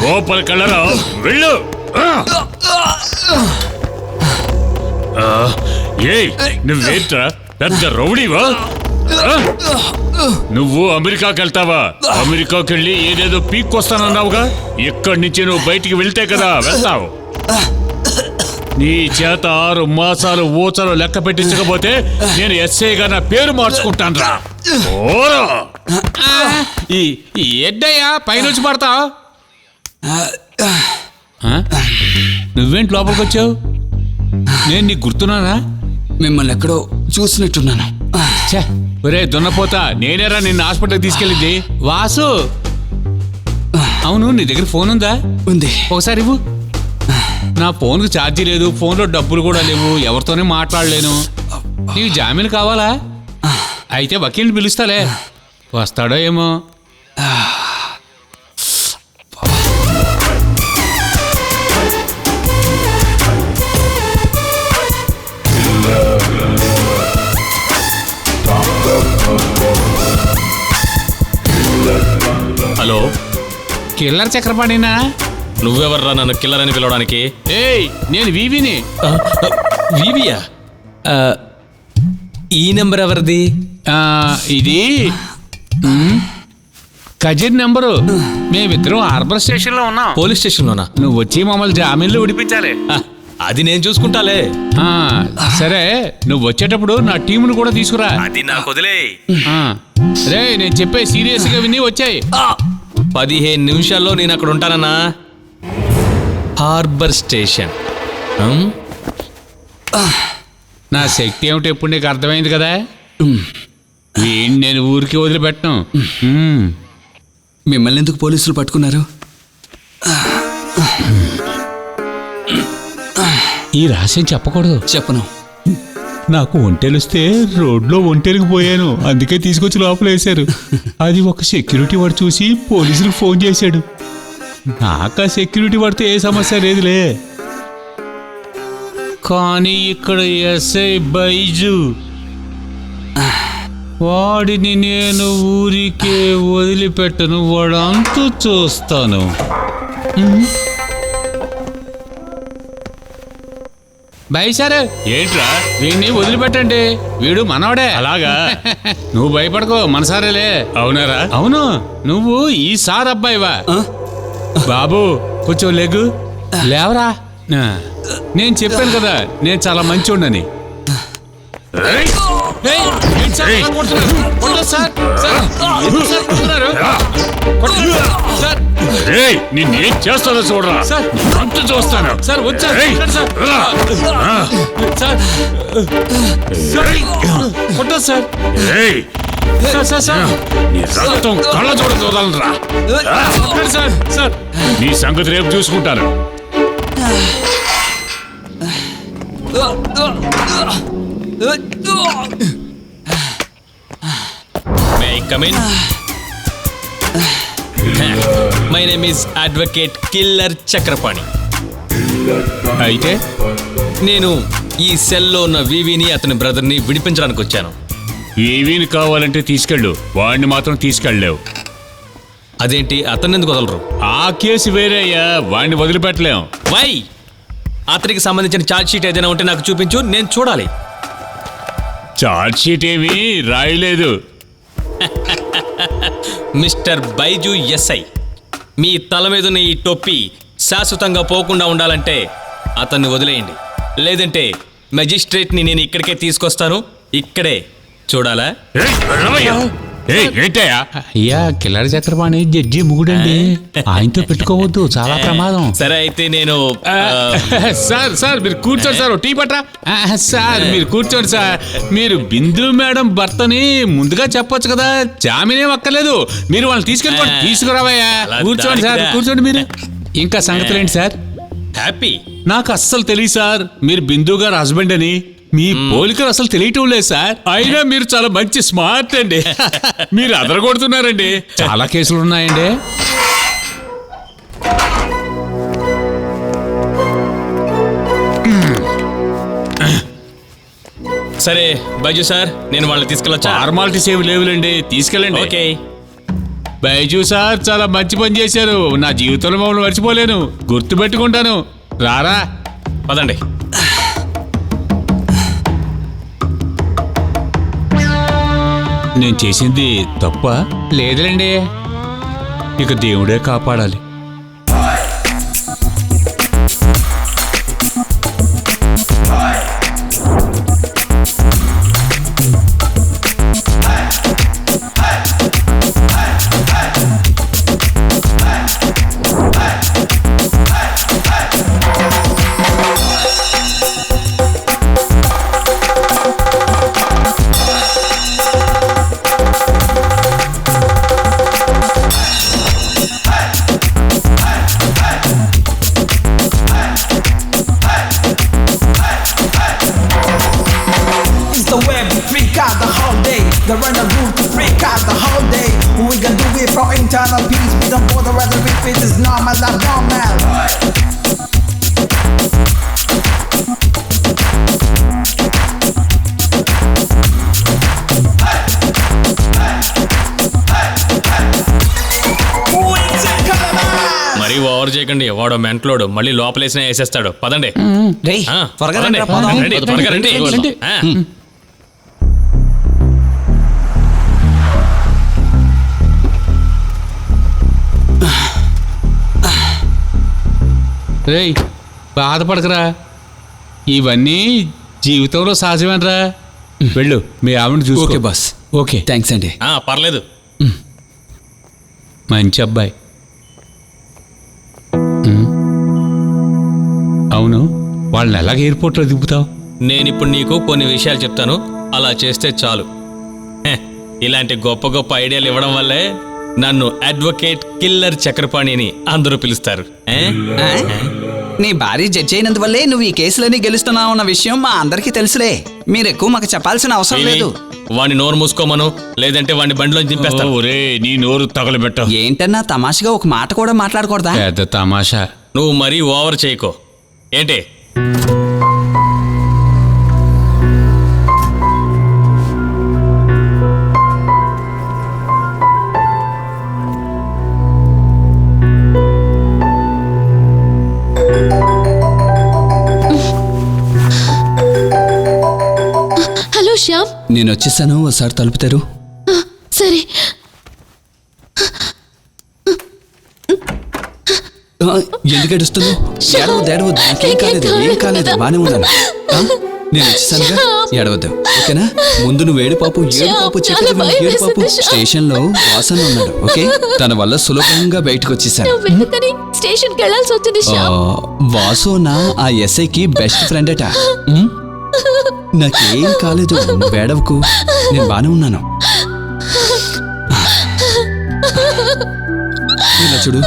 లోపల కళ్ళరా వెళ్ళు. నువ్వేంట్రా పెద్ద రౌడీవా? నువ్వు అమెరికాకి వెళ్తావా? అమెరికాకి వెళ్ళి ఏదేదో పీక్కొస్తానన్నావుగా. ఇక్కడి నుంచి నువ్వు బయటికి వెళ్తే కదా వెళ్తావు. నీ చేత 6 మాసాలు ఊచలు లెక్క పెట్టించకపోతే నేను ఎస్ఐగా నా పేరు మార్చుకుంటాను రా. ఎడ్డయ్యా పైనుంచి పడతావు? నువ్వేంటి లోపలికి వచ్చావు? నేను నీకు గుర్తున్నానా? మిమ్మల్ని ఎక్కడో చూసినట్టున్నాను. ఒరే దున్నపోతా, నేనేరా నిన్ను హాస్పిటల్కి తీసుకెళ్ళింది. వాసు, అవును నీ దగ్గర ఫోన్ ఉందా? ఉంది. ఒకసారి ఇవ్వు. నా ఫోన్కి ఛార్జీ లేదు, ఫోన్లో డబ్బులు కూడా లేవు, ఎవరితోనే మాట్లాడలేను. నీకు జామీన్ కావాలా? అయితే వకీల్ని పిలుస్తాలే, వస్తాడో ఏమో. Hello, killer చక్రపాణినా? నువ్వెవర్రా నన్ను కిల్లర్ అని పిలవడానికి? ఏయ్, నేను వీవిని. వీవియా? ఈ నెంబర్ ఎవరిది? ఇది కజిన్ నెంబరు. మేమిద్దరం హార్బర్ స్టేషన్ లో ఉన్నాం. పోలీస్ స్టేషన్ లోనా? నువ్వు వచ్చి మమ్మల్ని జామీన్లో విడిపించాలి. అది నేను చూసుకుంటాలే. సరే, నువ్వు వచ్చేటప్పుడు నా టీమును కూడా తీసుకురా. అది నాకు వదిలే. రే, నేను చెప్పే సీరియస్ గా విని వచ్చాయి. 15 నిమిషాల్లో నేను అక్కడ ఉంటానన్నా. Harbour station. నా శక్తి ఏమిటో ఇప్పుడు నీకు అర్థమైంది కదా. వీడిని నేను ఊరికి వదిలిపెట్టను. మిమ్మల్ని ఎందుకు పోలీసులు పట్టుకున్నారు? ఈ రహస్యం చెప్పకూడదు. చెప్పను. నాకు ఒంటెలిస్తే రోడ్లో ఒంటెలకు పోయాను, అందుకే తీసుకొచ్చి లోపల వేశారు. అది ఒక సెక్యూరిటీ వాడు చూసి పోలీసులకు ఫోన్ చేశాడు. నాకు ఆ సెక్యూరిటీ వాడితే ఏ సమస్య లేదులే. కానీ ఇక్కడ ఎస్ఐ బైజు, వాడిని నేను ఊరికే వదిలిపెట్టను, వాడంతా చూస్తాను. బై సార్, ఏంట్రా వీడిని వదిలిపెట్టండి, వీడు మనవాడే. అలాగా? నువ్వు భయపడకో, మనసారేలే. అవునారా? అవును. నువ్వు ఈ సార్ అబ్బాయివా? బాబు కొంచెం లేగు, లేవరా. నేను చెప్పాను కదా నేను చాలా మంచోడినని. నిన్నేం చేస్తానో చూడరా. అంత చూస్తాను సార్. వచ్చారు సార్. కళ్ళ చూడ చూడాలరా సార్. నీ సంగతి రేపు చూసుకుంటాను. May I come in? My name is Advocate Killer Chakrapani. అయితే నేను ఈ సెల్లో ఉన్న వివిని అతని బ్రదర్ని విడిపించడానికి వచ్చాను. వీవీని కావాలంటే తీసుకెళ్ళు, వాడిని మాత్రం తీసుకెళ్ళలేవు. అదేంటి, అతన్ని ఎందుకు వదలరు? ఆ కేసు వేరే అయ్యా, వాడిని వదిలిపెట్టలేం. వై? అతనికి సంబంధించిన ఛార్జ్ షీట్ ఏదైనా ఉంటే నాకు చూపించు, నేను చూడాలి. ఛార్జ్ షీట్ ఏమీ రాయలేదు. మిస్టర్ బైజు ఎస్ఐ, మీ తల మీద ఉన్న ఈ టొప్పి శాశ్వతంగా పోకుండా ఉండాలంటే అతన్ని వదిలేయండి. లేదంటే మెజిస్ట్రేట్ని నేను ఇక్కడికే తీసుకొస్తాను. ఇక్కడే చూడాలా? ఏంటయ్యా? అయ్యా, కిల్లర్ చక్రపాణి జడ్జి ముగుడండి, ఆయనతో పెట్టుకోవద్దు, చాలా ప్రమాదం. సరే అయితే నేను సార్ మీరు కూర్చోండి సార్. టీ పట్రా. సార్ మీరు కూర్చోండి సార్. మీరు బిందు మేడం భర్తని ముందుగా చెప్పొచ్చు కదా, జామీనేం అక్కర్లేదు. మీరు వాళ్ళని తీసుకెళ్ళిపోండి. తీసుకురావయ్యా. కూర్చోండి సార్, కూర్చోండి. మీరు ఇంకా సంగతులు ఏంటి సార్? హ్యాపీ. నాకు అస్సలు తెలియదు సార్ మీరు బిందు గారు హస్బెండ్ అని. మీ పోలికలు అసలు తెలియటం లేదు సార్. అయినా మీరు చాలా మంచి స్మార్ట్ అండి. మీరు అదరగొడుతున్నారండి. చాలా కేసులు ఉన్నాయండి. సరే బైజు సార్, నేను వాళ్ళని తీసుకెళ్ళొచ్చా? ఫార్మాలిటీస్ ఏమి లేవులేండి, తీసుకెళ్ళండి. ఓకే. బైజు సార్ చాలా మంచి పని చేశారు. నా జీవితంలో మమ్మల్ని మర్చిపోలేను, గుర్తుపెట్టుకుంటాను. రారా, పదండి. నేను చేసింది తప్ప లేదులేండి, ఇక దేవుడే కాపాడాలి. The runner rule to freak out the whole day. We gonna do it for internal peace. We don't bother whether if it is normal or normal. మరీ ఓవర్ చేయకండి, వాడు మెంట్లోడు, మళ్ళీ లోపలేసిన వేసేస్తాడు. పదండి. త్వరగా పదండి. రండి, త్వరగా రండి. రేయ్, బాధపడకరా, ఇవన్నీ జీవితంలో సహజమేనరా. వెళ్ళు, మీ ఆవిడ చూసుకో. Okay boss. ఓకే, థ్యాంక్స్ అండి. పర్లేదు. మంచి అబ్బాయి. అవును, వాళ్ళని ఎలాగ ఎయిర్పోర్ట్లో దింపుతావు? నేనిప్పుడు నీకు కొన్ని విషయాలు చెప్తాను, అలా చేస్తే చాలు. ఇలాంటి గొప్ప గొప్ప ఐడియాలు ఇవ్వడం వల్లే నన్ను అడ్వకేట్ కిల్లర్ చక్రపాణి అని అందరూ పిలుస్తారు. నీ భార్య జడ్జి అయినందువల్లే నువ్వు ఈ కేసులన్నీ గెలుస్తున్నావు అన్న విషయం మా అందరికీ తెలుసులే. మీరు ఎక్కువ మాకు చెప్పాల్సిన అవసరం లేదు. వాడిని నోరు మూసుకోమను, లేదంటే వాడిని బండిలో దింపేస్తా. ఒరే నీ నోరు తగలబెట్ట. ఏంటన్నా తమాషగా ఒక మాట కూడా మాట్లాడకూడదా? పెద్ద తమాషా. నువ్వు మరీ ఓవర్ చేయకో. ఏంటి హలో శ్యామ్. నేను వచ్చేసాను, ఒకసారి తలుపుతారు. సరే. ఎందుకు ఏడుస్తున్నావు? ఏడవద్దు, నాకేం కాలేదు, ఏం కాలేదు, బానే ఉన్నాను. నేను వచ్చేసానుగా, ఏడవద్దు, ఓకేనా? ముందు నువ్వు ఏడు పాపు చెప్పేది ఏడు పాపు. స్టేషన్ లో వాసన ఉన్నాడు, ఓకే? తన వల్ల సులభంగా బయటకు వచ్చేసాను. స్టేషన్ కి వెళ్ళాల్సి వచ్చింది శ్యామ్. వాసోనా ఆ ఎస్ఐకి బెస్ట్ ఫ్రెండ్ అట. నాకేం కాలేదు, నువ్వు ఏడవకు, నేను బానే ఉన్నాను. ఇలా చూడు,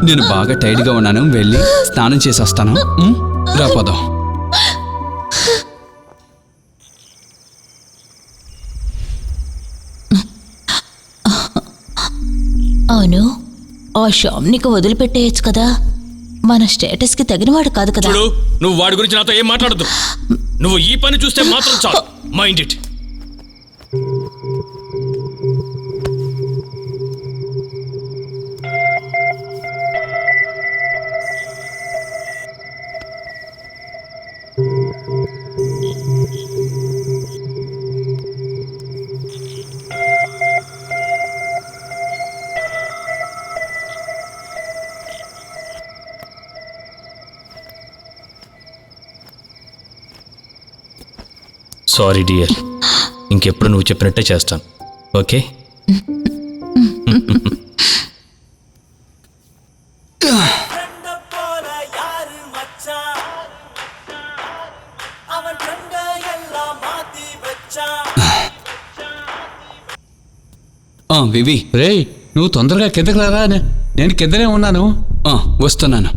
నేను బాగా టైర్డ్ గా ఉన్నాను, వెళ్ళి స్నానం చేసి వస్తాను. రాపోదాం. అవును, ఆ శ్యామ్ నీకు వదిలిపెట్టేయచ్చు కదా, మన స్టేటస్ కి తగినవాడు కాదు కదా. చూడు, నువ్వు వాడి గురించి నాతో ఏం మాట్లాడద్దు. నువ్వు ఈ పని చూస్తే మాత్రం చాలు. Mind it. సారీ డియర్, ఇంకెప్పుడు నువ్వు చెప్పినట్టే చేస్తాను, ఓకే? వివి, రేయ్ నువ్వు తొందరగా కిందకి రారా, నేను కిందనే ఉన్నాను. వస్తున్నాను.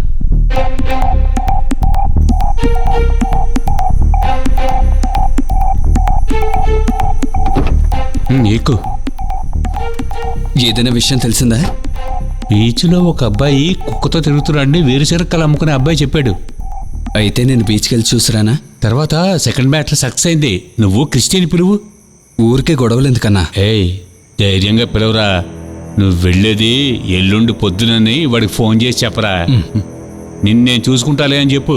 నీకు ఏదైనా విషయం తెలిసిందా? బీచ్లో ఒక అబ్బాయి కుక్కతో తిరుగుతున్నాడని వేరుశనక్కలు అమ్ముకునే అబ్బాయి చెప్పాడు. అయితే నేను బీచ్కి వెళ్ళి చూసిరానా? తర్వాత సెకండ్ మ్యాచ్లో సక్సెస్ అయింది. నువ్వు క్రిస్టియన్ పిలువు. ఊరికే గొడవలు ఎందుకన్నా? ఏయ్ ధైర్యంగా పిలవరా. నువ్వు వెళ్ళేది ఎల్లుండి పొద్దునని వాడికి ఫోన్ చేసి చెప్పరా. నిన్నేం చూసుకుంటాలే అని చెప్పు.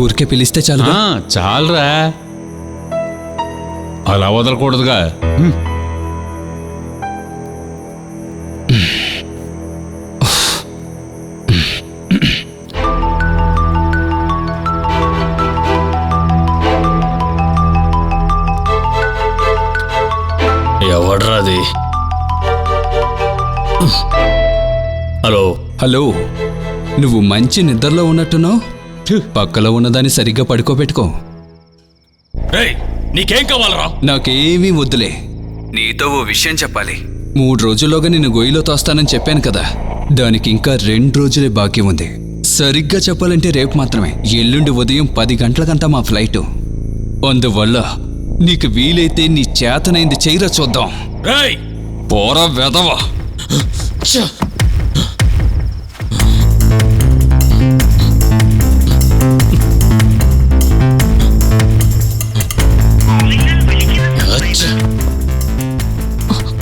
ఊరికే పిలిస్తే చాలు. చాలరా, అలా వదలకూడదుగా. ఎవడ్రాది? హలో హలో, నువ్వు మంచి నిద్రలో ఉన్నట్టున్నావు. పక్కలో ఉన్నదాన్ని సరిగ్గా పడుకోబెట్టుకో. నీకేం కావాలరా? నాకేమీ వద్దులే, నీతో ఓ విషయం చెప్పాలి. 3 రోజుల్లోగా నిన్ను గొయ్యిలో తోస్తానని చెప్పాను కదా, దానికి ఇంకా 2 రోజులే బాకీ ఉంది. సరిగ్గా చెప్పాలంటే రేపు మాత్రమే. ఎల్లుండి ఉదయం 10 గంటలకంతా మా ఫ్లైటు. అందువల్ల నీకు వీలైతే నీ చేతనైంది చెయ్యరా చూద్దాం. పోరా వెదవా.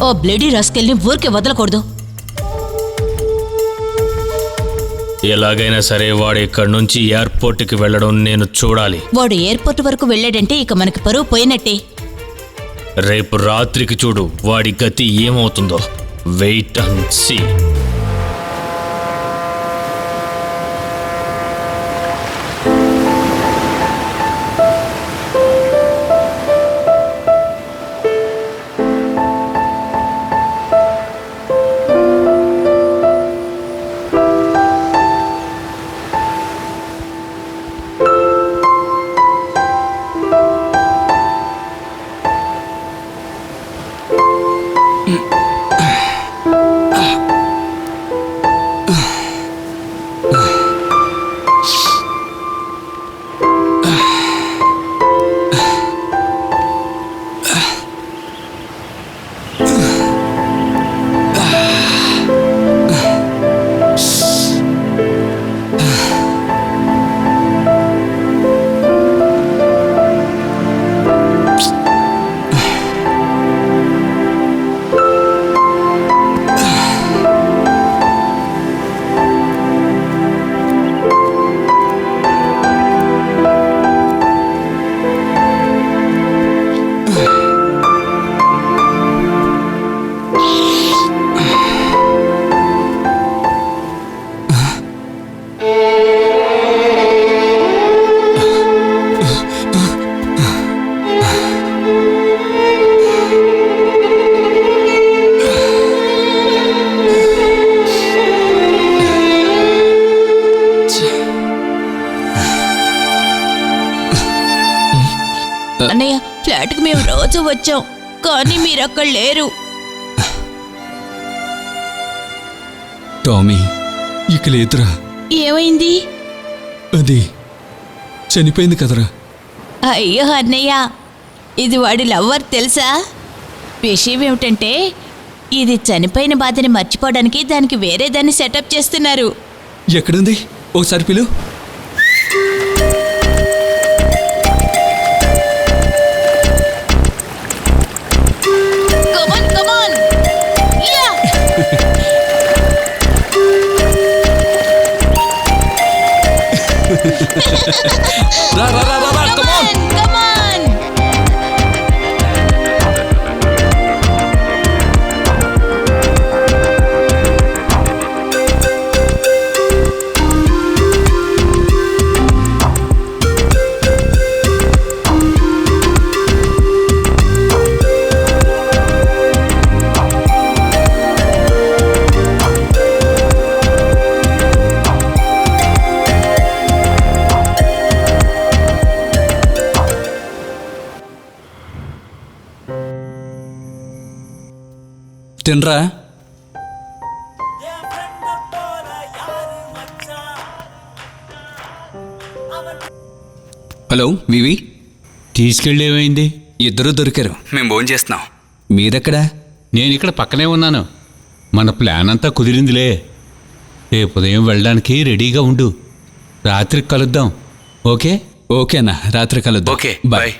ఓ బ్లేడీ రాస్కెల్ని ఊరికే వదలకూడదు. ఎలాగైనా సరే వాడు ఇక్కడి నుంచి ఎయిర్పోర్ట్కి వెళ్ళడం నేను చూడాలి. వాడు ఎయిర్పోర్ట్ వరకు వెళ్ళాడంటే ఇక మనకి పరువు పోయినట్టే. రేపు రాత్రికి చూడు వాడి గతి ఏమవుతుందో. Wait and see. ఫ్లాట్కి మేము రోజు వచ్చాం, కానీ మీరు అక్కడ లేరు. టామీ ఇక లేదురా. ఏమైంది? అది చనిపోయింది కదరా. అయ్యో అన్నయ్య, ఇది వాడి లవ్వర్ తెలుసా? విషయం ఏమిటంటే ఇది చనిపోయిన బాధని మర్చిపోవడానికి దానికి వేరే దాన్ని సెటప్ చేస్తున్నారు. ఎక్కడుంది? ఒకసారి పిలు. Come on, come on. Yeah. రా రా రా రా, Come come on. on, come on. తినరా. హలో వివి. తీసుకెళ్ళి ఏమైంది? ఇద్దరు దొరికారు. మేము భోజనం చేస్తున్నాం. మీరెక్కడా? నేను ఇక్కడ పక్కనే ఉన్నాను. మన ప్లాన్ అంతా కుదిరిందిలే. రేపు ఉదయం వెళ్ళడానికి రెడీగా ఉండు. రాత్రికి కలుద్దాం. ఓకే? ఓకేనా, రాత్రి కలుద్దాం. Okay, bye.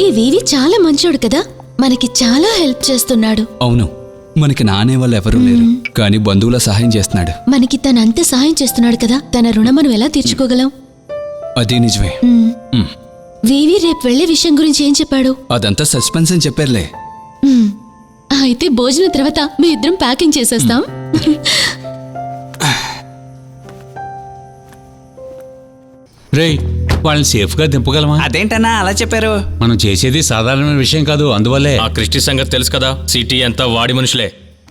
ఈ వీవి చాలా మంచోడు కదా, మనకి చాలా హెల్ప్ చేస్తున్నాడు. అవును, మనకి నానే వాళ్ళు ఎవరూ లేరు, కానీ బంధువుల సహాయం చేస్తున్నాడు. మనకి తనంతే సహాయం చేస్తున్నాడు కదా, తన రుణం మనం ఎలా తీర్చుకోగలం? అదే నిజమే. వీవి రేపు వెళ్లే విషయం గురించి ఏం చెప్పాడు? అదంతా సస్పెన్స్ అని చెప్పారులే. అయితే భోజనం తర్వాత మీ ఇద్దరం ప్యాకింగ్ చేసేస్తాం. రేయ్, వాళ్ళని సేఫ్గా దింపగలమా? అదేంటన్నా అలా చెప్పారు? మనం చేసేది సాధారణమైన విషయం కాదు, అందువల్లే. ఆ క్రిస్టి సంగతి తెలుసు కదా, సిటీ అంతా వాడి మనుషులే,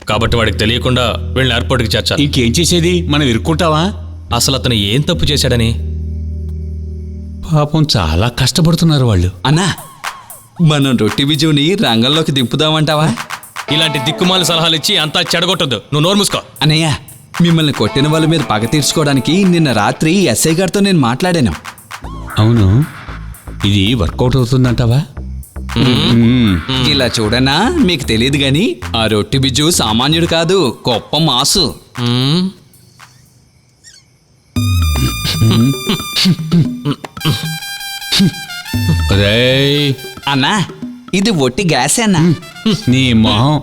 కాబట్టి వాడికి తెలియకుండా వీళ్ళని ఎయిర్పోర్ట్కి చేర్చాలి. ఇంకేం చేసేది? మనం ఇరుక్కుంటావా? అసలు అతను ఏం తప్పు చేశాడని? పాపం చాలా కష్టపడుతున్నారు వాళ్ళు. అన్నా, మనం రొట్టి బిజుని రంగంలోకి దింపుదామంటావా? ఇలాంటి దిక్కుమాల సలహాలు ఇచ్చి అంతా చెడగొట్టద్దు. నువ్వు నోరు మూసుకో. అన్నయ్య, మిమ్మల్ని కొట్టిన వాళ్ళ మీద పగ తీర్చుకోవడానికి నిన్న రాత్రి ఎస్ఐ గారితో నేను మాట్లాడాను. అవును, ఇది వర్కౌట్ అవుతుందంటావా? ఇలా చూడనా, మీకు తెలియదు గాని ఆ రొట్టి బిజ్జు సామాన్యుడు కాదు, గొప్ప మాసు. రేయ్, అన్నా, ఇది ఒట్టి గ్యాసే అన్నా. నీ మొహం.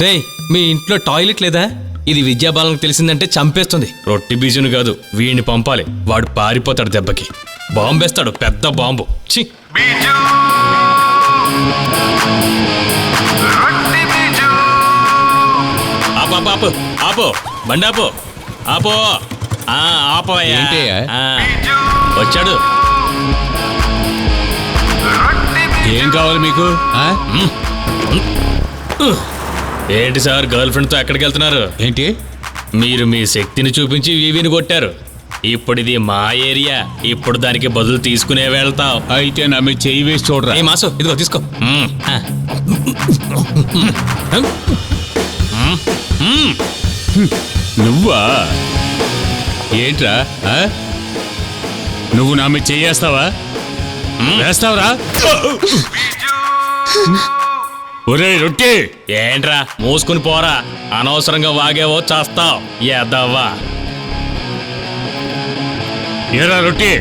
రేయ్, మీ ఇంట్లో టాయిలెట్ లేదా? ఇది విద్యాబాలకు తెలిసిందంటే చంపేస్తుంది. రొట్టి బీజును కాదు, వీడిని పంపాలి. వాడు పారిపోతాడు దెబ్బకి. బాంబేస్తాడు, పెద్ద బాంబు. ఛీ! ఆపు ఆపు ఆపు ఆపు, బండి ఆపు, ఆపు, ఆపోయా. ఏంటయ్యా? వచ్చాడు. ఏం కావాలి మీకు? ఏంటి సార్, గర్ల్ ఫ్రెండ్తో ఎక్కడికి వెళ్తున్నారు? ఏంటి? మీరు మీ శక్తిని చూపించి వీవిని కొట్టారు. ఇప్పుడు ఇది మా ఏరియా, ఇప్పుడు దానికి బదులు తీసుకునే వెళ్తావు. అయితే నా మీద చెయ్యి వేసి చూడరా. ఏ మాసు, ఇదిగో తీసుకో. నువ్వా? ఏంట్రా? నువ్వు నా మీద చెయ్యేస్తావా? వేస్తావురా? ఒరే రొట్టి, ఏంట్రా మూసుకుని పోరా, అనవసరంగా వాగేవో చేస్తావు. ఎదవ్వా. ఏరా రొట్టి,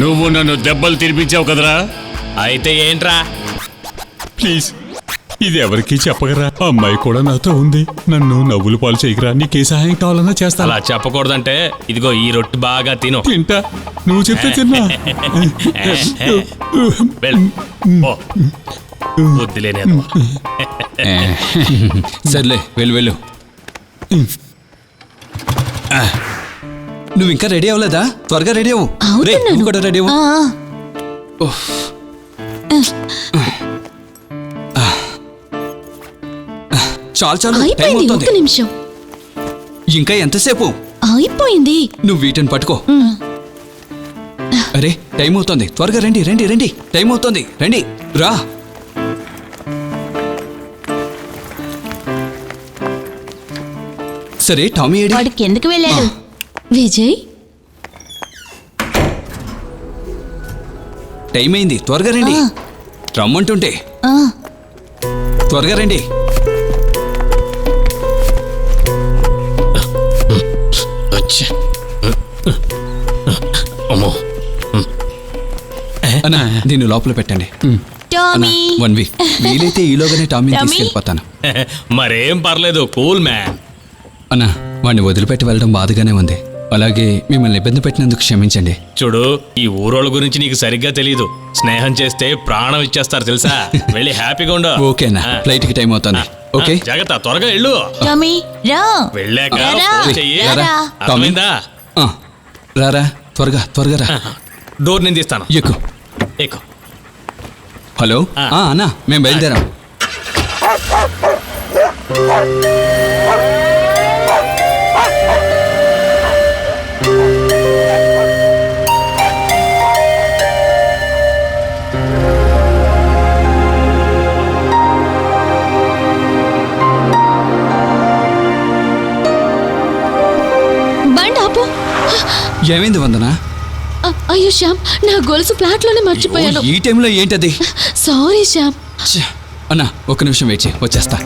నువ్వు నన్ను దెబ్బలు తినిపించావు కదరా? అయితే ఏంట్రా? ప్లీజ్, ఇది ఎవరికి చెప్పగరా? అమ్మాయి కూడా నాతో ఉంది. నన్ను నవ్వులు పాలు చేయగరా. నీకే సహాయం కావాలన్నా చేస్తా. అలా చెప్పకూడదంటే ఇదిగో ఈ రొట్టి బాగా తిను. తింటా, నువ్వు చెప్తే తిన్నా. వద్దులేనేదమ్మా. సర్లే, వెళ్ళు వెళ్ళు. నువ్వు ఇంకా రెడీ అవ్వలేదా? త్వరగా రెడీ అవ్వు. రే, నువ్వు కూడా రెడీ అవ్వు. చాలు చాలు, టైం అయిపోయింది, అవుతుంది. ఒక్క నిమిషం. ఇంకా ఎంతసేపు? అయిపోయింది. నువ్వు వీటిని పట్టుకో. అరే టైం అవుతుంది, త్వరగా రండి రండి రండి, టైం అవుతుంది, రండి రా. సరే టామీ ఏడి? వాడు కిందకి వెళ్ళాడు. విజయ్, టైం అయింది, త్వరగా రండి. రమ్మంటుంటే ఆ, త్వరగా రండి. అమ్మో, అన్నా దీన్ని లోపల పెట్టండి. టామీ 1 వీక్ వీలైతే ఈలోగానే టామీని టామీ? తీసుకెళ్ళిపోతాను. మరేం పర్లేదు, కూల్ మ్యాన్. అన్నా వాడిని వదిలిపెట్టి వెళ్ళడం బాధగానే ఉంది. అలాగే మిమ్మల్ని ఇబ్బంది పెట్టినందుకు క్షమించండి. చూడు, ఈ ఊరోళ్ళ గురించి నీకు సరిగ్గా తెలియదు. స్నేహం చేస్తే ప్రాణం ఇచ్చేస్తారు తెలుసా. వెళ్ళి హ్యాపీగా ఉండు. ఓకేనా, ఫ్లైట్కి టైం అవుతుంది. ఓకే జాగ్రత్త, త్వరగా వెళ్ళు. టామీ రా. వెళ్ళాక రారా. ఫోన్ చెయ్యి. రారా. అర్థమైందా? ఆ, రారా త్వరగా త్వరగా రా. డోర్ నేను తీస్తాను. ఎక్కు. ఎక్కు. హలో అన్నా, మేము బయలుదేరాం. బండి ఆపు. ఏమైంది వందన? అయ్యో శ్యామ్, నా గొలుసు ఫ్లాట్ లోనే మర్చిపోయాను. ఈ టైంలో ఏంటది? సారీ శ్యామ్. ఛ! అన్నా ఒక్క నిమిషం వెయిట్ చేయి, వచ్చేస్తా.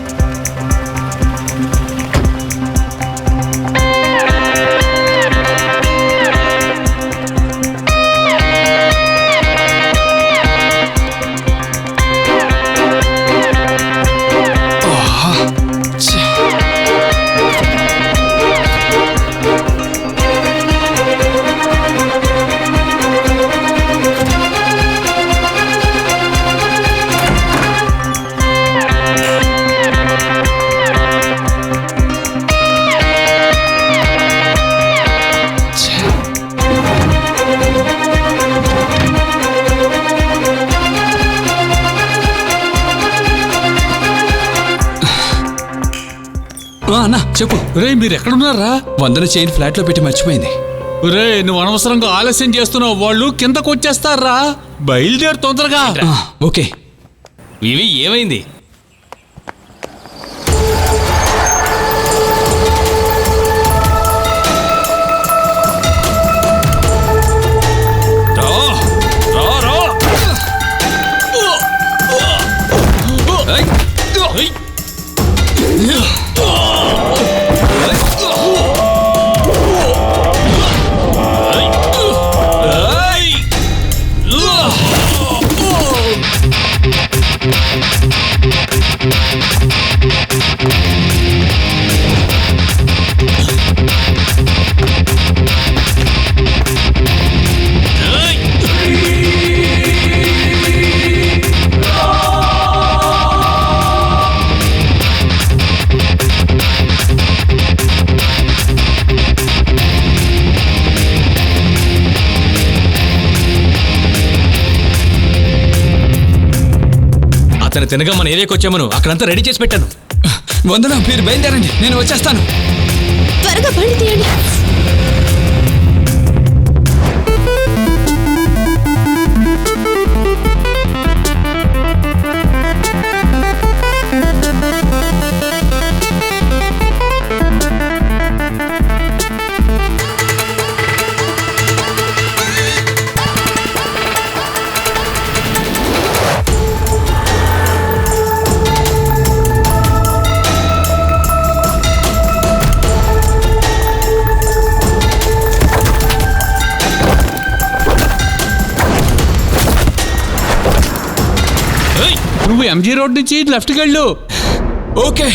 అన్నా చెప్పు. రే మీరు ఎక్కడున్నారా? వందన చైన్ ఫ్లాట్ లో పెట్టి మర్చిపోయింది. రే నువ్వు అనవసరంగా ఆలస్యం చేస్తున్నావు, వాళ్ళు కిందకు వచ్చేస్తారా. బయలుదేరు తొందరగా. ఓకే. ఇవి ఏమైంది? అతను తినగా మన ఏరియాకి వచ్చామను, అక్కడంతా రెడీ చేసి పెట్టాను. వందన మీరు బయలుదేరండి, నేను వచ్చేస్తాను. త్వరగా బండి తీయండి. నువ్వు ఎంజీ రోడ్ నుంచి లెఫ్ట్కి వెళ్ళు. ఓకే.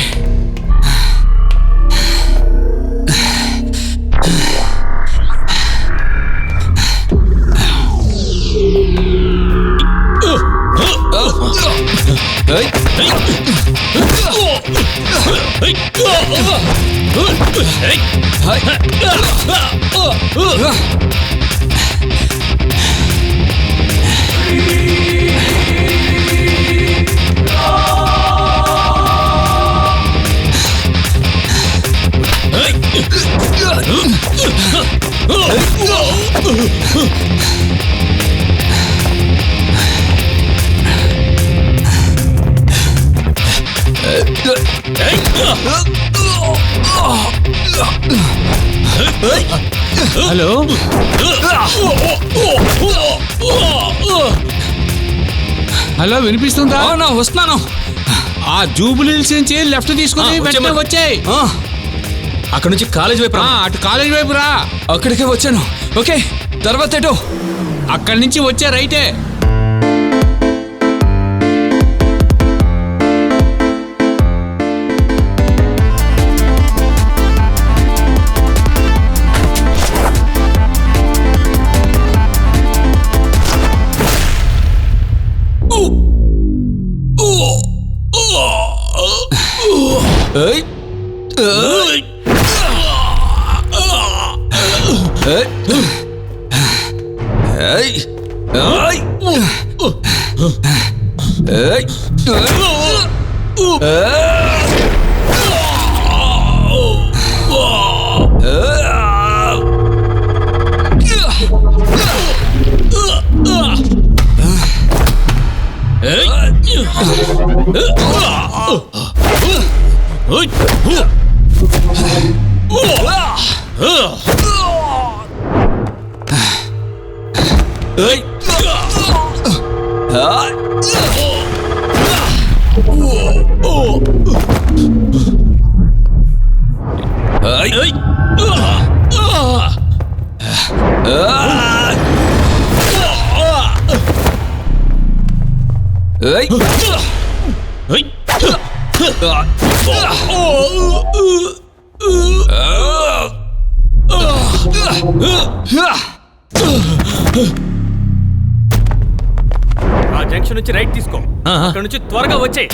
హలో హలో వినిపిస్తుందా? వస్తున్నాను. ఆ జూబిలీస్ నుంచి లెఫ్ట్ తీసుకుని వెంటనే వచ్చాయి. అక్కడ నుంచి కాలేజ్ వైపు అటు కాలేజ్ వైపు రా. అక్కడికే వచ్చాను. ఓకే, తర్వాత ఎటు? అక్కడి నుంచి వచ్చే రైటే. ఆ జంక్షన్ నుంచి రైట్ తీసుకో. అక్కడ నుంచి త్వరగా వచ్చేయ్.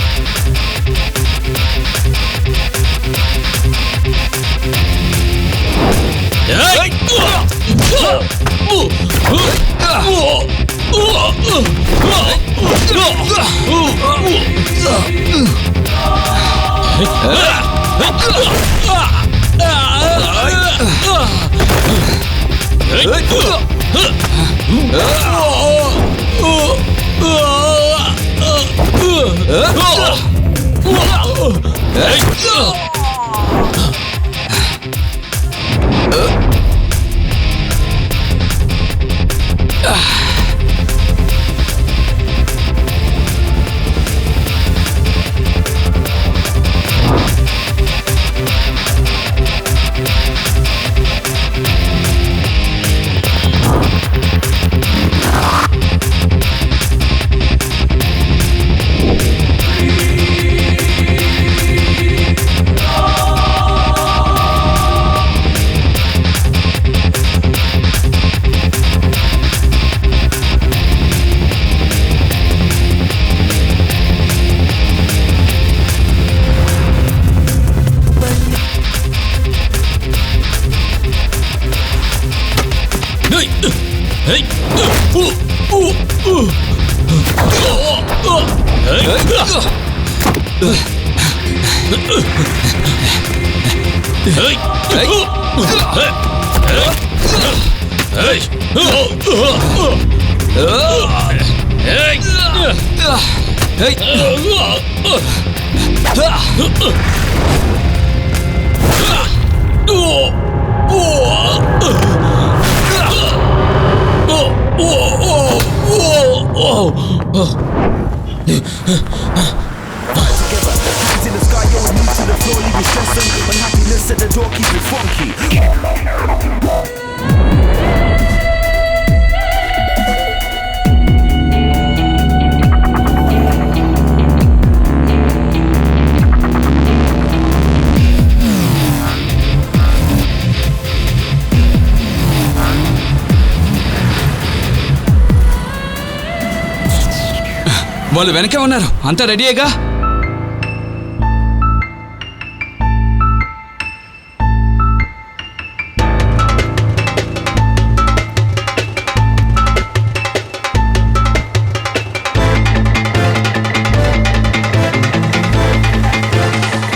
వాళ్ళు వెనకే ఉన్నారు. అంతా రెడీయేగా?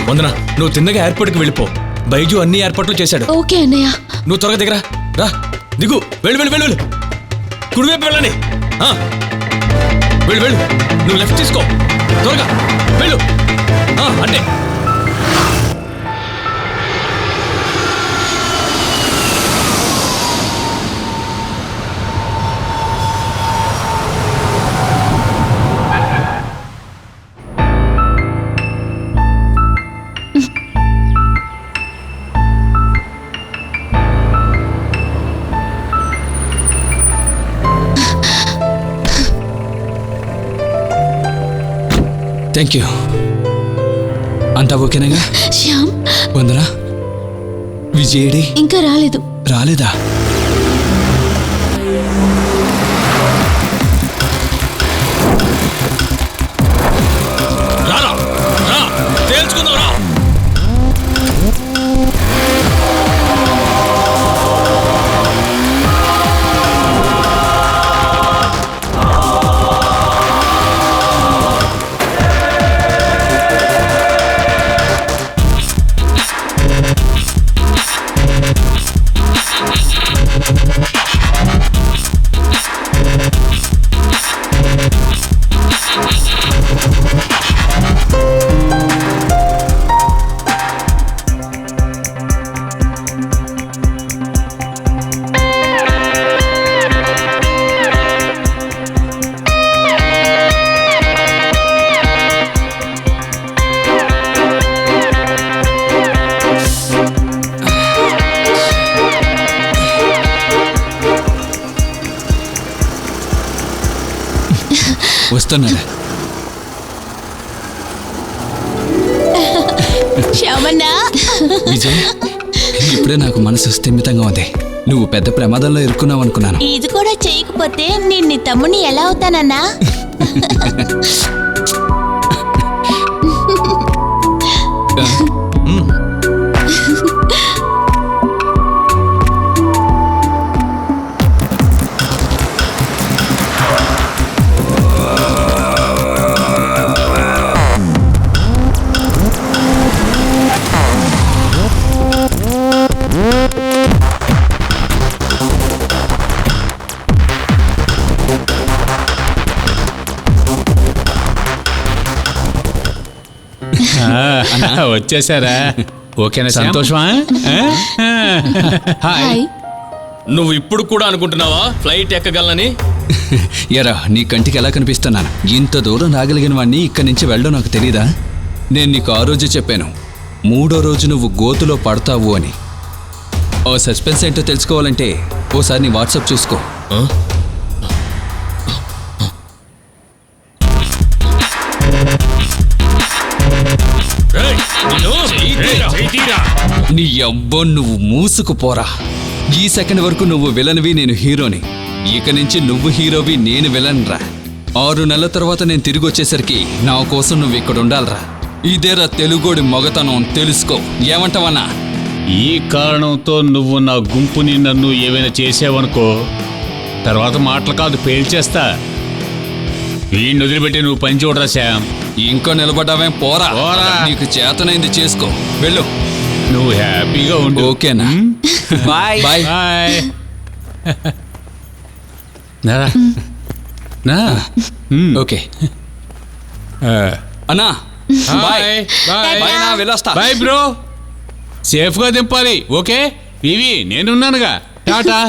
వందన, నువ్వు తిన్నగా ఎయిర్పోర్ట్కి వెళ్ళిపో. బైజు అన్ని ఏర్పాట్లు చేశాడు. ఓకే అన్నయ్య. నువ్వు త్వరగా దిగరా. రా, దిగు. వెళ్ళు వెళ్ళు వెళ్ళు. కుడివైపు వెళ్ళండి. వెళ్ళు వెళ్ళు. నువ్వు లెఫ్ట్ తీసుకో. త్వరగా వెళ్ళు. అంటే థ్యాంక్ యూ. అంతా ఓకేనాగా? శ్యామ్ వందనా, విజయడి ఇంకా రాలేదు. రాలేదా? రారా రా తేల్చుకుందాం రా. వస్తున్నారా? శ్యామన్నా విజయ్, ఇప్పుడే నాకు మనసు స్థిమితంగా ఉంది. నువ్వు పెద్ద ప్రమాదంలో ఇరుక్కున్నావు అనుకున్నాను. ఇది కూడా చేయకపోతే నేను నీ తమ్ముని ఎలా అవుతానన్నా? వచ్చేసారా? ఓకేనా? సంతోషమా? హాయ్. నువ్వు ఇప్పుడు కూడా అనుకుంటున్నావా ఫ్లైట్ ఎక్కగలనని? ఎరా, నీ కంటికి ఎలా కనిపిస్తున్నాను? ఇంత దూరం రాగలిగిన వాడిని ఇక్కడి నుంచి వెళ్ళడం నాకు తెలీదా? నేను నీకు ఆ రోజు చెప్పాను, 3వ రోజు నువ్వు గోతులో పడతావు అని. ఓ సస్పెన్స్ ఏంటో తెలుసుకోవాలంటే ఓసారి నీ వాట్సాప్ చూసుకో. నీ అబ్బో, నువ్వు మూసుకుపోరా. ఈ సెకండ్ వరకు నువ్వు విలన్వి, నేను హీరోని. ఇక నుంచి నువ్వు హీరోవి, నేను విలన్ రా. 6 నెలల తర్వాత నేను తిరిగి వచ్చేసరికి నా కోసం నువ్వు ఇక్కడ ఉండాలిరా. ఇదేరా తెలుగోడి మొగతనం, తెలుసుకో. ఏమంటావన్నా? ఈ కారణంతో నువ్వు నా గుంపుని నన్ను ఏమైనా చేసావనుకో, తర్వాత మాటలు కాదు పేల్చేస్తా. వీడిని వదిలిపెట్టి నువ్వు పని చూడరా శ్యామ్. ఇంకో నిలబడ్డావేం? పోరా. నీకు చేతనైంది చేసుకో, వెళ్ళు. నువ్వు హ్యాపీగా ఉండు. ఓకేనా? Bye bye. బాయ్. నా ఓకే అన్నా. బాయ్ బాయ్ నా, వెళ్ళొస్తా. Bye bro. సేఫ్గా దింపాలి. ఓకే ఇవి నేనున్నానుగా. టాటా.